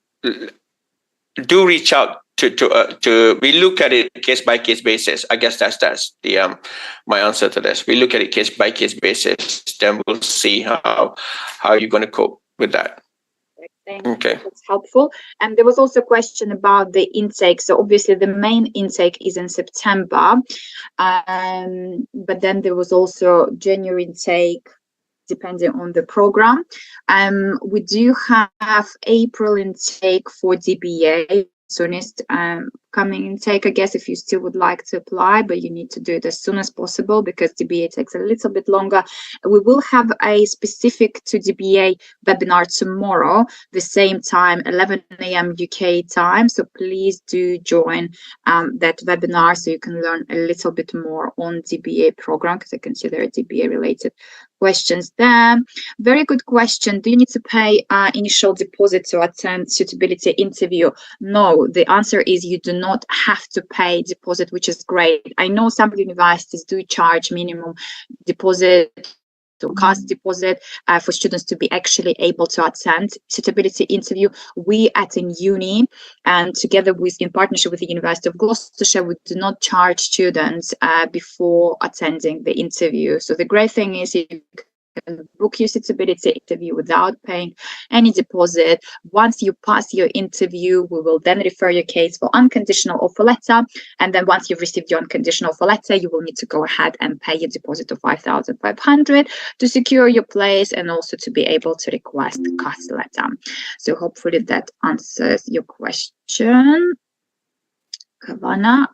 [SPEAKER 2] do reach out to we look at it case by case basis. I guess that's the my answer to this. We look at it case by case basis, then we'll see how you're going to cope with that. Okay,
[SPEAKER 1] that's helpful. And there was also a question about the intake. So obviously the main intake is in September, but then there was also January intake depending on the program. We do have April intake for DBA, soonest coming intake, I guess, if you still would like to apply, but you need to do it as soon as possible because DBA takes a little bit longer. We will have a specific to DBA webinar tomorrow, the same time, 11 a.m. UK time. So please do join that webinar so you can learn a little bit more on DBA program, because I consider DBA related questions there. Very good question. Do you need to pay initial deposit to attend suitability interview? No, the answer is you do not have to pay deposit, which is great. I know some universities do charge minimum deposit to cost deposit for students to be actually able to attend suitability interview. We at uni, and together with in partnership with the University of Gloucestershire, we do not charge students before attending the interview. So the great thing is you book your suitability interview without paying any deposit. Once you pass your interview, we will then refer your case for unconditional offer letter. And then once you've received your unconditional offer letter, you will need to go ahead and pay your deposit of 5,500 to secure your place and also to be able to request a cost letter. So hopefully that answers your question, Kavana.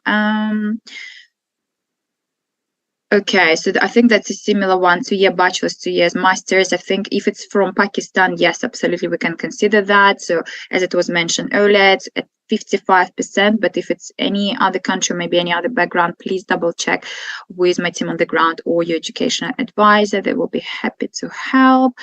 [SPEAKER 1] Okay, so I think that's a similar one, 2-year bachelor's, 2 years master's. I think if it's from Pakistan, yes, absolutely, we can consider that. So as it was mentioned earlier, it's at 55%, but if it's any other country, maybe any other background, please double check with my team on the ground or your educational advisor. They will be happy to help.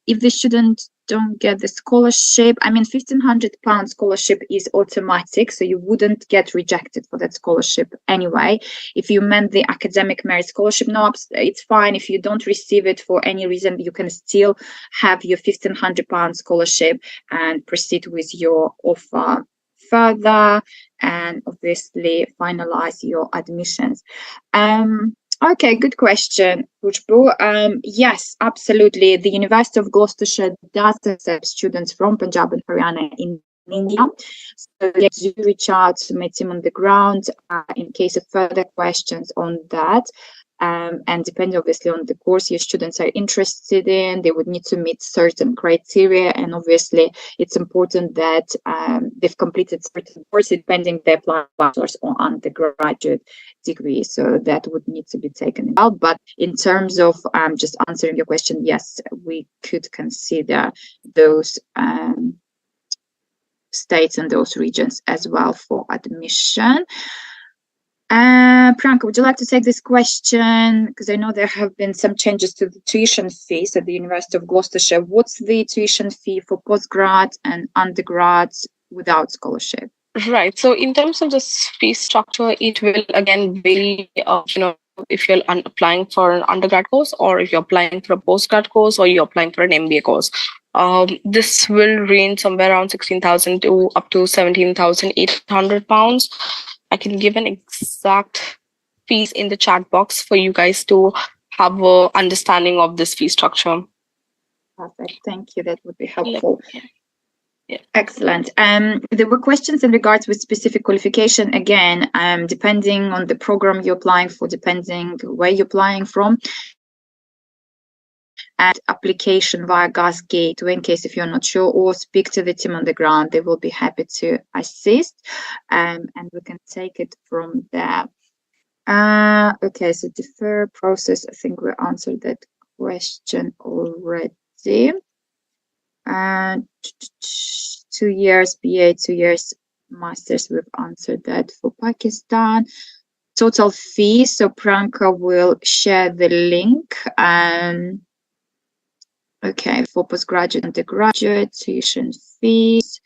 [SPEAKER 1] If the student don't get the scholarship, I mean, £1,500 scholarship is automatic, so you wouldn't get rejected for that scholarship anyway. If you meant the academic merit scholarship, no, it's fine. If you don't receive it for any reason, you can still have your £1,500 scholarship and proceed with your offer further and obviously finalize your admissions. Okay, good question, Khushbu. Yes, absolutely. The University of Gloucestershire does accept students from Punjab and Haryana in India. So yes, do reach out to my team on the ground in case of further questions on that. And depending obviously on the course your students are interested in, they would need to meet certain criteria. And obviously it's important that they've completed certain courses depending if they apply bachelor's or undergraduate degree. So that would need to be taken out. But in terms of just answering your question, yes, we could consider those states and those regions as well for admission. Priyanka, would you like to take this question? Because I know there have been some changes to the tuition fees at the University of Gloucestershire. What's the tuition fee for postgrad and undergrads without scholarship?
[SPEAKER 6] Right. So in terms of this fee structure, it will again vary, if you're applying for an undergrad course or if you're applying for a postgrad course or you're applying for an MBA course. This will range somewhere around 16,000 to up to 17,800 pounds. I can give an exact fees in the chat box for you guys to have a understanding of this fee structure.
[SPEAKER 1] Perfect. Thank you. That would be helpful.
[SPEAKER 6] Yeah.
[SPEAKER 1] Excellent. There were questions in regards with specific qualification. Again, depending on the program you're applying for, depending where you're applying from, and application via Gasgate, or in case if you're not sure, or speak to the team on the ground, they will be happy to assist, and we can take it from there. Okay, so defer process, I think we answered that question already. 2 years BA, 2 years masters, we've answered that for Pakistan. Total fee, so Priyanka will share the link. Okay, for postgraduate and undergraduate tuition fees.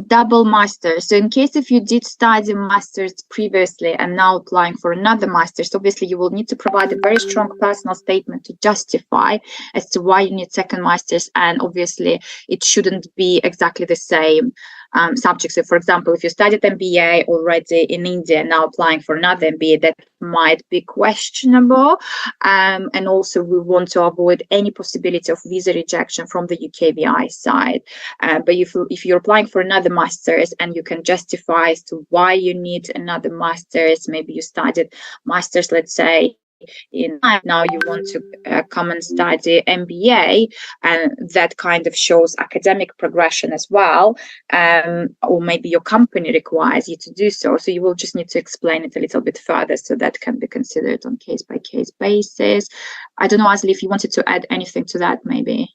[SPEAKER 1] Double master. So in case if you did study masters previously and now applying for another master's, obviously you will need to provide a very strong personal statement to justify as to why you need second master's, and obviously it shouldn't be exactly the same subject. So for example, if you studied MBA already in India, now applying for another MBA, that might be questionable. And also we want to avoid any possibility of visa rejection from the UKVI side. But if you're applying for another master's and you can justify as to why you need another master's, maybe you studied master's, let's say, now you want to come and study MBA, and that kind of shows academic progression as well, or maybe your company requires you to do so, so you will just need to explain it a little bit further, so that can be considered on case-by-case basis. I don't know, Asli, if you wanted to add anything to that, maybe.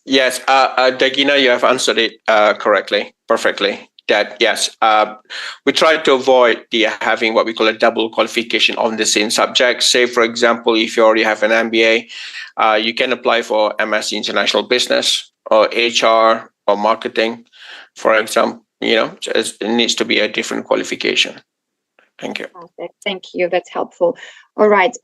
[SPEAKER 2] Yes, Dagina, you have answered it correctly, perfectly. That yes, we try to avoid having what we call a double qualification on the same subject. Say, for example, if you already have an MBA, you can apply for MSc International Business or HR or Marketing, for example. It needs to be a different qualification. Thank you.
[SPEAKER 1] Perfect. Thank you. That's helpful. All right.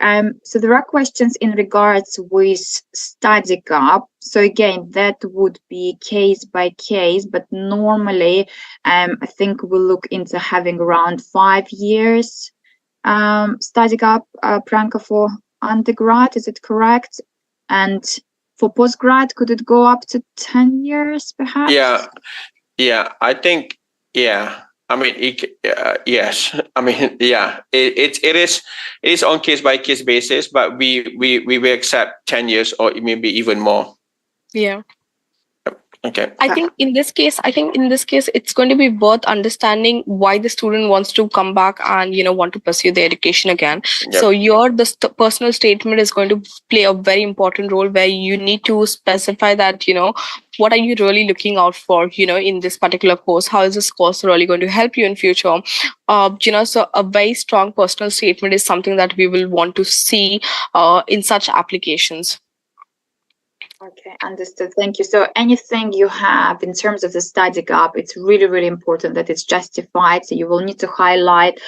[SPEAKER 1] So there are questions in regards with study gap. So again, that would be case by case, but normally, I think we'll look into having around 5 years study gap, Priyanka, for undergrad, is it correct? And for postgrad, could it go up to 10 years perhaps?
[SPEAKER 2] Yeah, I think, yeah. I mean, yes. I mean, yeah. It is on case by case basis, but we will accept 10 years or maybe even more.
[SPEAKER 6] Yeah.
[SPEAKER 2] Okay.
[SPEAKER 6] I think in this case, it's going to be worth understanding why the student wants to come back and, want to pursue their education again.
[SPEAKER 2] Yep.
[SPEAKER 6] So personal statement is going to play a very important role, where you need to specify that, what are you really looking out for, in this particular course? How is this course really going to help you in future? So a very strong personal statement is something that we will want to see in such applications.
[SPEAKER 1] Okay, understood. Thank you. So anything you have in terms of the study gap, it's really, really important that it's justified. So you will need to highlight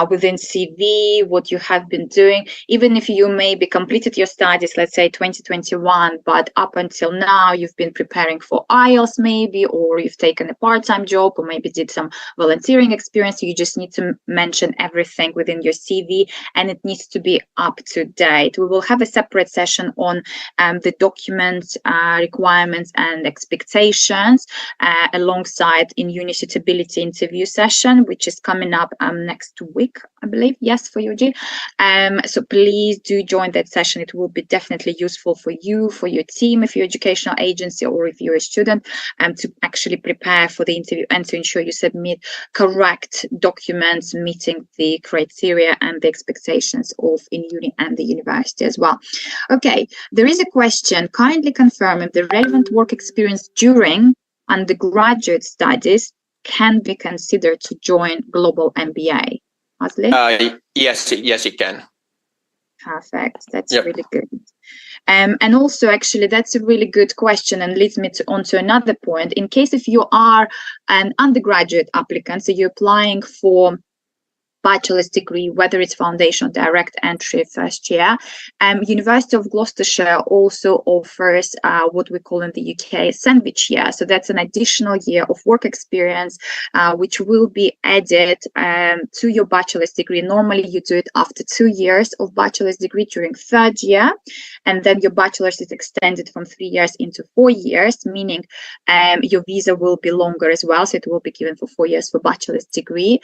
[SPEAKER 1] within CV what you have been doing, even if you maybe completed your studies, let's say 2021, but up until now you've been preparing for IELTS maybe, or you've taken a part-time job, or maybe did some volunteering experience. You just need to mention everything within your CV, and it needs to be up to date. We will have a separate session on the document requirements and expectations alongside in uni suitability interview session, which is coming up next week, I believe. Yes, for UG. So please do join that session. It will be definitely useful for you, for your team, if you're educational agency, or if you're a student, to actually prepare for the interview and to ensure you submit correct documents meeting the criteria and the expectations of in uni and the university as well. Okay, there is a question. Kindly confirm if the relevant work experience during undergraduate studies can be considered to join global MBA.
[SPEAKER 2] Yes, it can.
[SPEAKER 1] Perfect. That's really good. And also, actually, that's a really good question and leads me on to another point. In case if you are an undergraduate applicant, so you're applying for bachelor's degree, whether it's foundation or direct entry first year. University of Gloucestershire also offers what we call in the UK sandwich year. So that's an additional year of work experience, which will be added to your bachelor's degree. Normally you do it after 2 years of bachelor's degree during third year, and then your bachelor's is extended from 3 years into 4 years, meaning your visa will be longer as well. So it will be given for 4 years for bachelor's degree.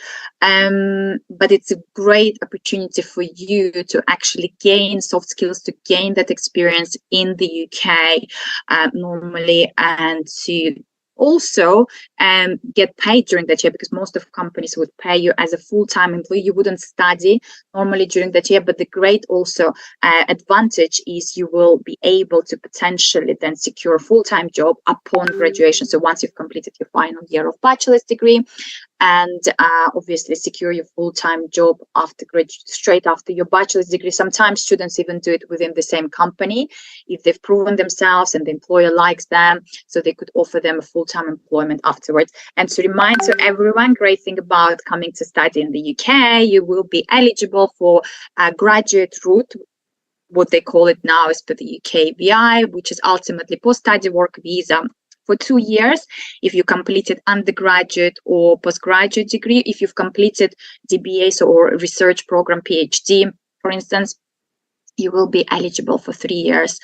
[SPEAKER 1] But it's a great opportunity for you to actually gain soft skills, to gain that experience in the UK normally, and to also get paid during that year, because most of companies would pay you as a full-time employee. You wouldn't study normally during that year, but the great also advantage is you will be able to potentially then secure a full-time job upon graduation. So once you've completed your final year of bachelor's degree, and obviously secure your full-time job straight after your bachelor's degree. Sometimes students even do it within the same company if they've proven themselves and the employer likes them, so they could offer them a full-time employment afterwards. And to remind to everyone, great thing about coming to study in the UK, you will be eligible for a graduate route. What they call it now is for the UKVI, which is ultimately post-study work visa for 2 years if you completed undergraduate or postgraduate degree. If you've completed DBA or research program PhD, for instance, you will be eligible for 3 years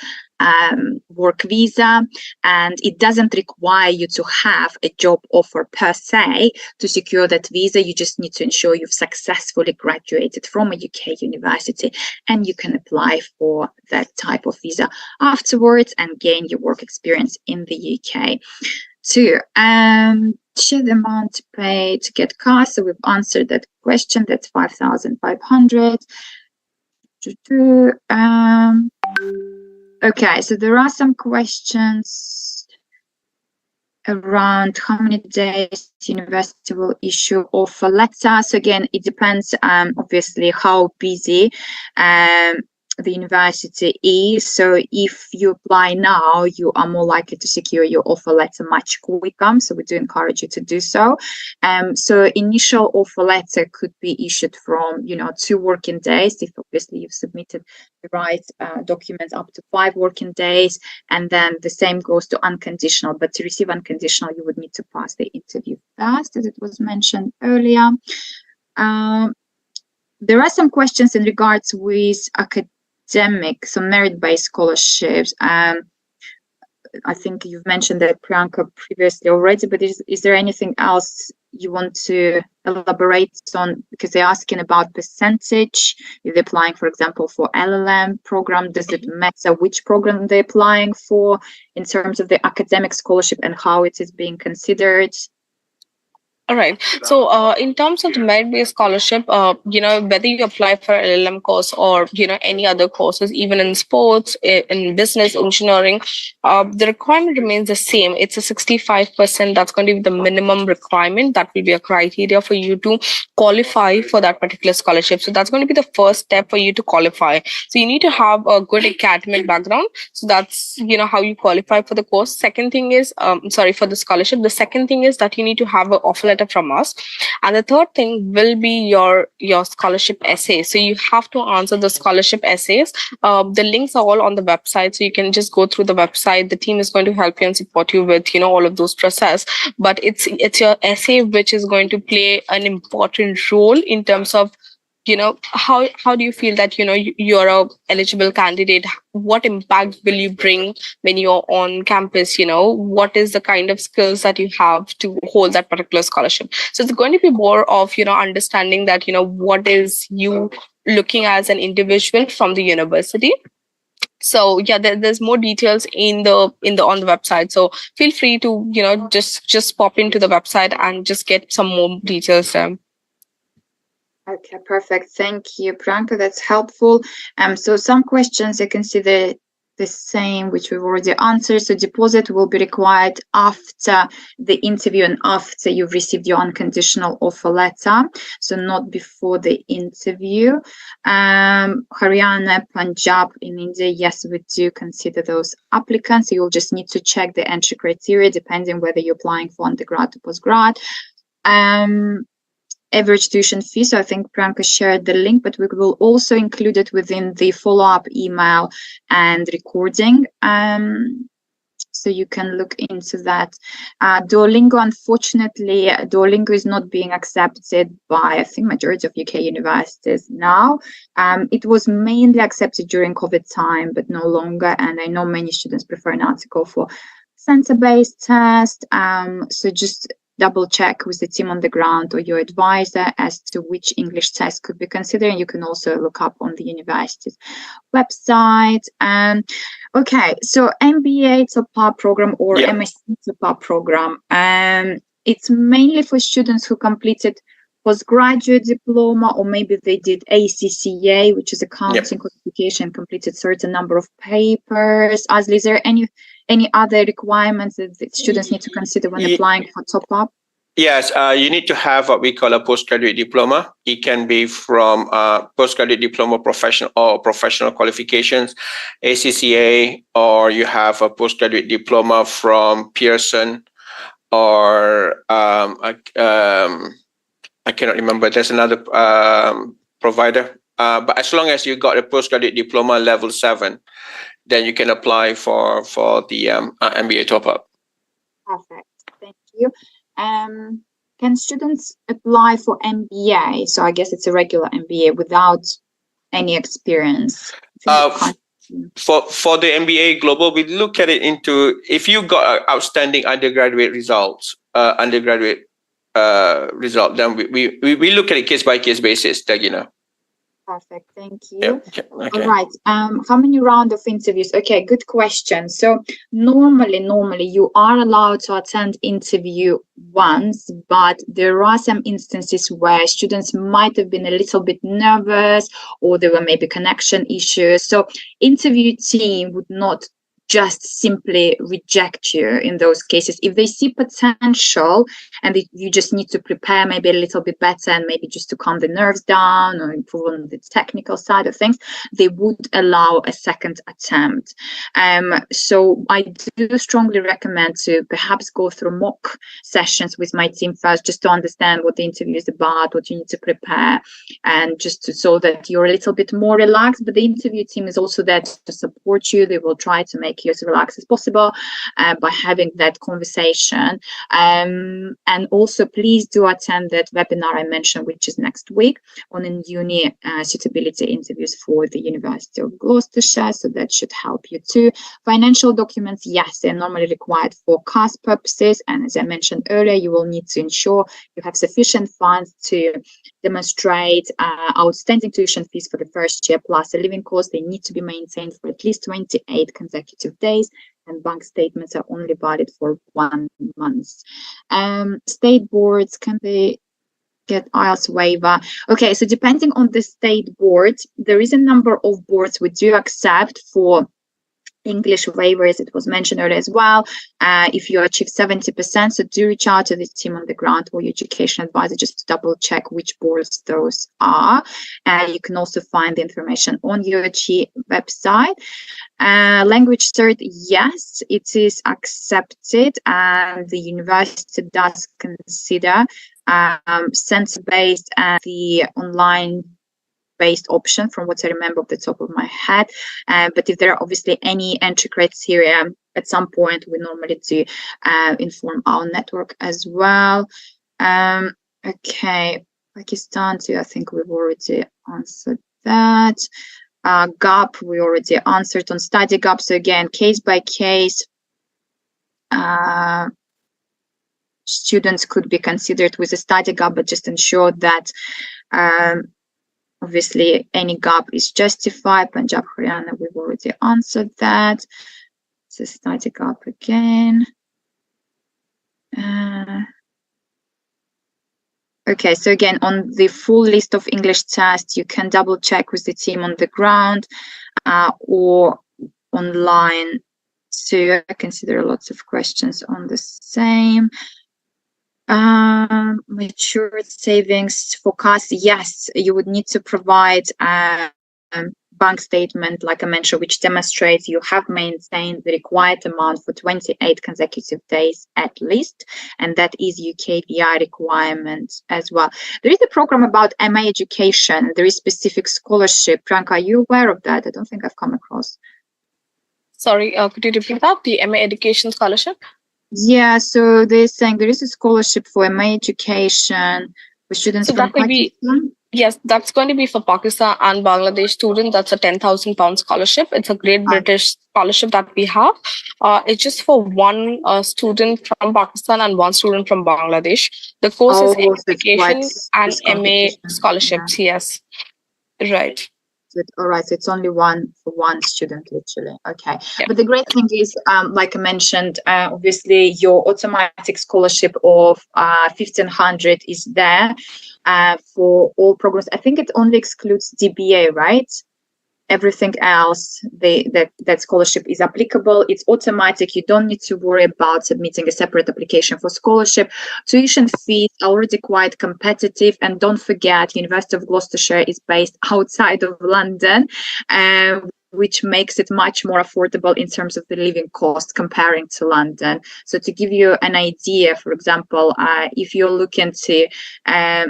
[SPEAKER 1] work visa, and it doesn't require you to have a job offer per se to secure that visa. You just need to ensure you've successfully graduated from a UK university, and you can apply for that type of visa afterwards and gain your work experience in the UK. Two, share the amount to pay to get cars. So we've answered that question. That's 5,500. Okay, so there are some questions around how many days the university will issue offer letter. So again, it depends obviously how busy the university is. So if you apply now, you are more likely to secure your offer letter much quicker. So we do encourage you to do so. So initial offer letter could be issued from 2 working days, if obviously you've submitted the right documents, up to 5 working days, and then the same goes to unconditional. But to receive unconditional, you would need to pass the interview first, as it was mentioned earlier. there are some questions in regards with academic, some merit-based scholarships. I think you've mentioned that, Priyanka, previously already, but is there anything else you want to elaborate on? Because they're asking about percentage. If they're applying, for example, for LLM program, does it matter which program they're applying for in terms of the academic scholarship and how it is being considered?
[SPEAKER 6] All right. So, in terms of the merit-based scholarship, whether you apply for LLM course or, any other courses, even in sports, in business, engineering, the requirement remains the same. It's a 65%. That's going to be the minimum requirement. That will be a criteria for you to qualify for that particular scholarship. So that's going to be the first step for you to qualify. So you need to have a good academic background. So that's, how you qualify for the course. Second thing is, for the scholarship. The second thing is that you need to have an offer letter from us, and the third thing will be your scholarship essay. So you have to answer the scholarship essays. The links are all on the website, so you can just go through the website. The team is going to help you and support you with all of those process, but it's your essay which is going to play an important role in terms of how do you feel that you're a eligible candidate. What impact will you bring when you're on campus? What is the kind of skills that you have to hold that particular scholarship? So it's going to be more of understanding that what is you looking as an individual from the university. So yeah, there's more details on the website, so feel free to just pop into the website and just get some more details there.
[SPEAKER 1] Okay, perfect. Thank you, Priyanka. That's helpful. So some questions I consider the same, which we've already answered. So deposit will be required after the interview and after you've received your unconditional offer letter. So not before the interview. Haryana, Punjab in India, yes, we do consider those applicants. You'll just need to check the entry criteria depending whether you're applying for undergrad or postgrad. Average tuition fee. So I think Priyanka shared the link, but we will also include it within the follow-up email and recording. So you can look into that. Duolingo, unfortunately, Duolingo is not being accepted by, I think, majority of UK universities now. It was mainly accepted during COVID time, but no longer. And I know many students prefer now to go for center-based test. So just double check with the team on the ground or your advisor as to which English test could be considered. And you can also look up on the university's website. Okay, so MBA top-up program or MSc top-up program. It's mainly for students who completed postgraduate diploma, or maybe they did ACCA, which is accounting qualification, completed certain number of papers. Asli, is there any other requirements that the students need to consider when applying for top-up?
[SPEAKER 2] Yes, you need to have what we call a postgraduate diploma. It can be from postgraduate diploma professional qualifications, ACCA, or you have a postgraduate diploma from Pearson, or I cannot remember. There's another provider. But as long as you got a postgraduate diploma level 7, then you can apply for the MBA top-up.
[SPEAKER 1] Perfect. Thank you. Can students apply for MBA? So I guess it's a regular MBA without any experience.
[SPEAKER 2] For the MBA Global, we look at it into if you got outstanding undergraduate results, result, then we look at it case by case basis, Dagina.
[SPEAKER 1] Perfect, thank you. Okay. All right. How many rounds of interviews? Okay, good question. So normally you are allowed to attend interview once, but there are some instances where students might have been a little bit nervous, or there were maybe connection issues. So interview team would not just simply reject you in those cases. If they see potential and you just need to prepare maybe a little bit better and maybe just to calm the nerves down or improve on the technical side of things, they would allow a second attempt. So I do strongly recommend to perhaps go through mock sessions with my team first, just to understand what the interview is about, what you need to prepare, and so that you're a little bit more relaxed. But the interview team is also there to support you. They will try to make make you as relaxed as possible by having that conversation. And also please do attend that webinar I mentioned, which is next week, on a uni suitability interviews for the University of Gloucestershire. So that should help you too. Financial documents, yes, they're normally required for CAS purposes. And as I mentioned earlier, you will need to ensure you have sufficient funds to demonstrate outstanding tuition fees for the first year plus a living cost. They need to be maintained for at least 28 consecutive days, and bank statements are only valid for 1 month. State boards, can they get IELTS waiver? Okay, so depending on the state board, there is a number of boards we do accept for English waivers. It was mentioned earlier as well. If you achieve 70%, so do reach out to the team on the ground or your education advisor just to double check which boards those are. You can also find the information on UOG website. Language cert, yes, it is accepted, and the university does consider center-based and the online based option, from what I remember off the top of my head. But if there are obviously any entry criteria at some point, we normally do inform our network as well. Okay, Pakistan too, I think we've already answered that. GAP, we already answered on study GAP. So again, case by case, students could be considered with a study GAP, but just ensure that obviously any gap is justified. Punjab, Haryana, we've already answered that. It's a study gap again. Okay, so again, on the full list of English tests, you can double check with the team on the ground or online. So I consider lots of questions on the same. Matured savings forecast, yes, you would need to provide bank statement, like I mentioned, which demonstrates you have maintained the required amount for 28 consecutive days at least, and that is UKBI requirement as well. There is a program about MA education. There is specific scholarship. Priyanka, are you aware of that? I don't think I've come across.
[SPEAKER 6] Sorry, could you repeat that? The MA education scholarship?
[SPEAKER 1] Yeah, so they're saying there is a scholarship for MA education for students from Pakistan.
[SPEAKER 6] Yes, that's going to be for Pakistan and Bangladesh students. That's a £10,000 scholarship. It's a Great British scholarship that we have. It's just for one student from Pakistan and one student from Bangladesh. The course is education and MA scholarships. Yeah. Yes, right.
[SPEAKER 1] All right, so it's only one for one student, literally. Okay, yeah. But the great thing is, like I mentioned, obviously your automatic scholarship of 1,500 is there for all programs. I think it only excludes DBA, right? Everything else, that scholarship is applicable. It's automatic. You don't need to worry about submitting a separate application for scholarship. Tuition fees are already quite competitive, and don't forget, University of Gloucestershire is based outside of London, which makes it much more affordable in terms of the living cost comparing to London. So to give you an idea, for example, if you're looking to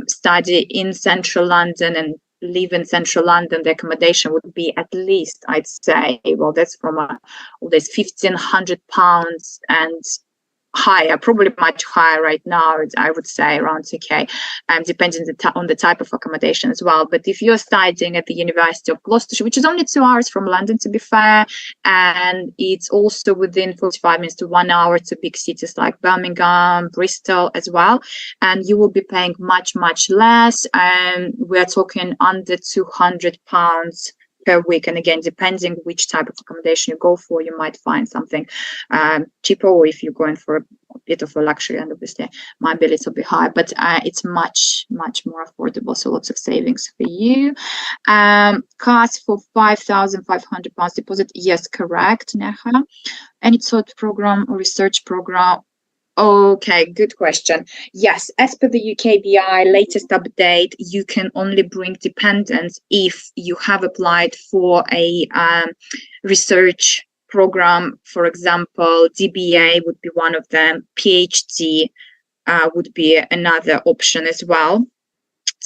[SPEAKER 1] study in central London and live in central London, the accommodation would be at least, I'd say, well, that's from there's £1,500 and higher, probably much higher right now. I would say around 2K, depending on the type of accommodation as well. But if you're studying at the University of Gloucestershire, which is only 2 hours from London, to be fair, and it's also within 45 minutes to 1 hour to big cities like Birmingham, Bristol as well, and you will be paying much, much less. We're talking under £200 per week. And again, depending which type of accommodation you go for, you might find something cheaper, or if you're going for a bit of a luxury, and obviously might be a little bit high, but it's much, much more affordable. So lots of savings for you. Cost for £5,500 deposit. Yes, correct, Neha. Any sort of program or research program? Okay, good question. Yes, as per the UKBI latest update, you can only bring dependents if you have applied for a research program. For example, DBA would be one of them. PhD would be another option as well.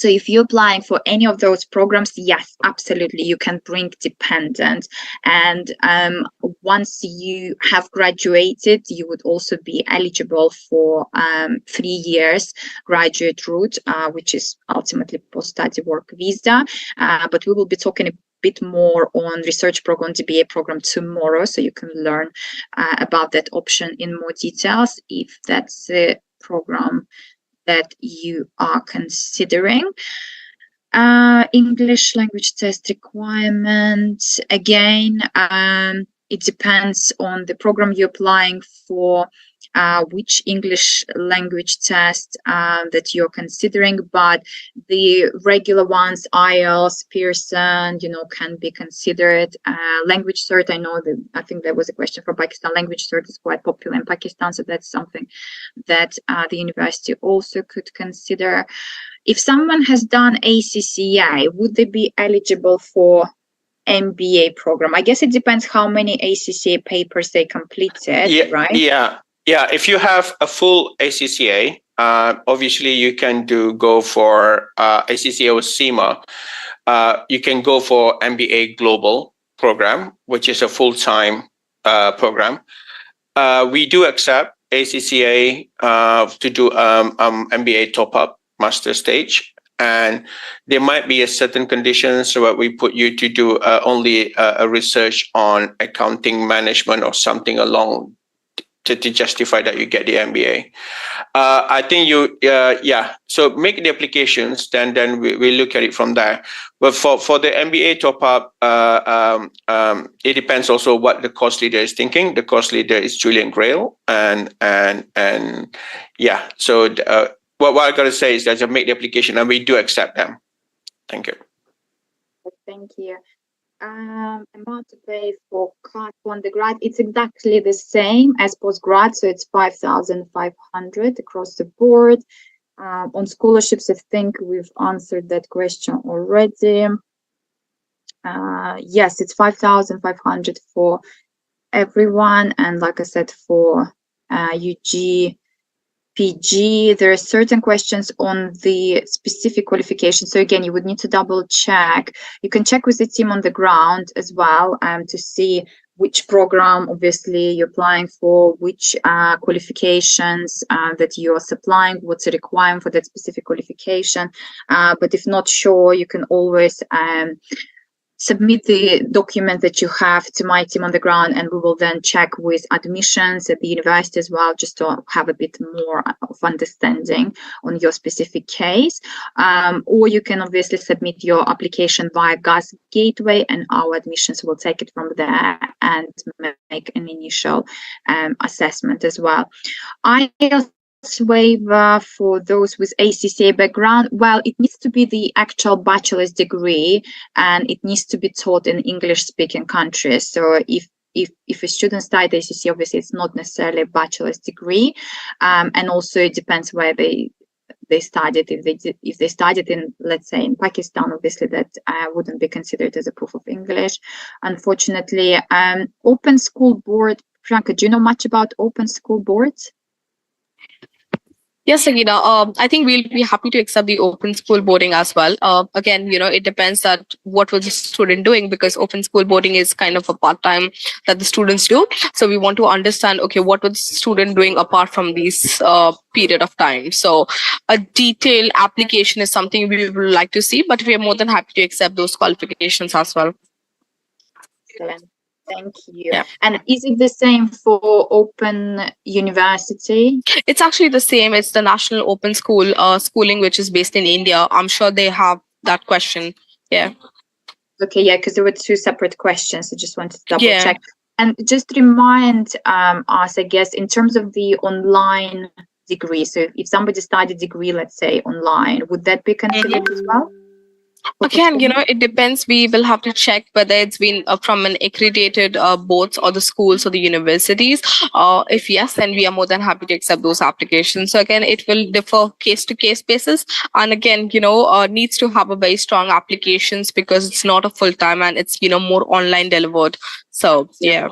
[SPEAKER 1] So if you're applying for any of those programs, yes, absolutely, you can bring dependent. And once you have graduated, you would also be eligible for 3 years graduate route, which is ultimately post-study work visa. But we will be talking a bit more on research program, DBA program tomorrow, so you can learn about that option in more details if that's a program that you are considering. English language test requirements, again, it depends on the program you're applying for, which English language test that you're considering, but the regular ones, IELTS, Pearson, can be considered. Language cert, I think there was a question for Pakistan. Language cert is quite popular in Pakistan, so that's something that the university also could consider. If someone has done ACCA, would they be eligible for MBA program? I guess it depends how many ACCA papers they completed, right?
[SPEAKER 2] Yeah. If you have a full ACCA, obviously you can go for ACCA or CIMA. You can go for MBA Global program, which is a full-time program. We do accept ACCA to do MBA top-up master stage, and there might be a certain conditions so we put you to do only a research on accounting management or something along to justify that you get the MBA. I think so make the applications, then we look at it from there. But for the MBA top up, it depends also what the course leader is thinking. The course leader is Julian Grail, and so what I got to say is that you make the application, and we do accept them. Thank you.
[SPEAKER 1] Thank you. Amount to pay for CAT undergrad, it's exactly the same as postgrad, so it's 5,500 across the board. On scholarships, I think we've answered that question already. Yes, it's 5,500 for everyone, and like I said, for UG PG, there are certain questions on the specific qualification. So again, you would need to double check. You can check with the team on the ground as well to see which program, obviously, you're applying for, which qualifications that you're supplying, what's the requirement for that specific qualification. But if not sure, you can always submit the document that you have to my team on the ground, and we will then check with admissions at the university as well, just to have a bit more of understanding on your specific case. Or you can obviously submit your application via GAS Gateway, and our admissions will take it from there and make an initial assessment as well. IELTS waiver for those with ACCA background, well, it needs to be the actual bachelor's degree, and it needs to be taught in English speaking countries. So if a student studied ACCA, obviously it's not necessarily a bachelor's degree, and also it depends where they studied. If they studied in, let's say, in Pakistan, obviously that wouldn't be considered as a proof of English, unfortunately. Open School Board, Priyanka, do you know much about Open School Boards?
[SPEAKER 6] Yes, Sagina. I think we'll be happy to accept the open school boarding as well. Again, it depends that what was the student doing, because open school boarding is kind of a part-time that the students do. So we want to understand, okay, what was the student doing apart from this period of time? So a detailed application is something we would like to see, but we are more than happy to accept those qualifications as well.
[SPEAKER 1] Excellent. Thank you.
[SPEAKER 6] Yeah.
[SPEAKER 1] And is it the same for Open University?
[SPEAKER 6] It's actually the same. It's the National Open School schooling, which is based in India. I'm sure they have that question. Yeah.
[SPEAKER 1] Okay, yeah, because there were two separate questions. I just wanted to double check. And just remind us, I guess, in terms of the online degree. So if somebody studied degree, let's say online, would that be considered as well?
[SPEAKER 6] Again, it depends. We will have to check whether it's been from an accredited boards or the schools or the universities. If yes, then we are more than happy to accept those applications. So again, it will differ case to case basis. And again, needs to have a very strong applications, because it's not a full time and it's, more online delivered. So, yeah.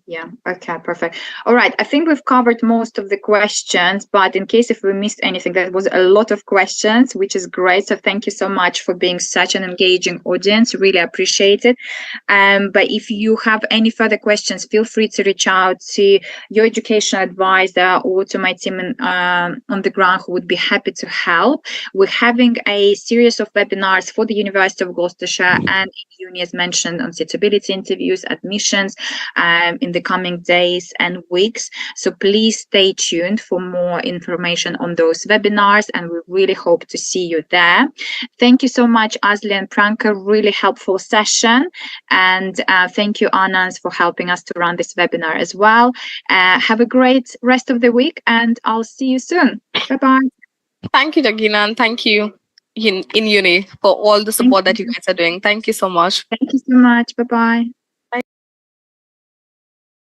[SPEAKER 1] Yeah. Okay, perfect. All right. I think we've covered most of the questions, but in case if we missed anything, there was a lot of questions, which is great. So thank you so much for being such an engaging audience. Really appreciate it. But if you have any further questions, feel free to reach out to your education advisor or to my team on the ground, who would be happy to help. We're having a series of webinars for the University of Gloucestershire and uni, as mentioned, on suitability interviews, admissions, in the coming days and weeks. So please stay tuned for more information on those webinars, and we really hope to see you there. Thank you so much, Asli and Pranka. Really helpful session. And thank you, Anand, for helping us to run this webinar as well. Have a great rest of the week, and I'll see you soon. Bye-bye.
[SPEAKER 6] Thank you, Dagina, and thank you in uni for all the support that you guys are doing. Thank you so much.
[SPEAKER 1] Thank you so much. Bye-bye.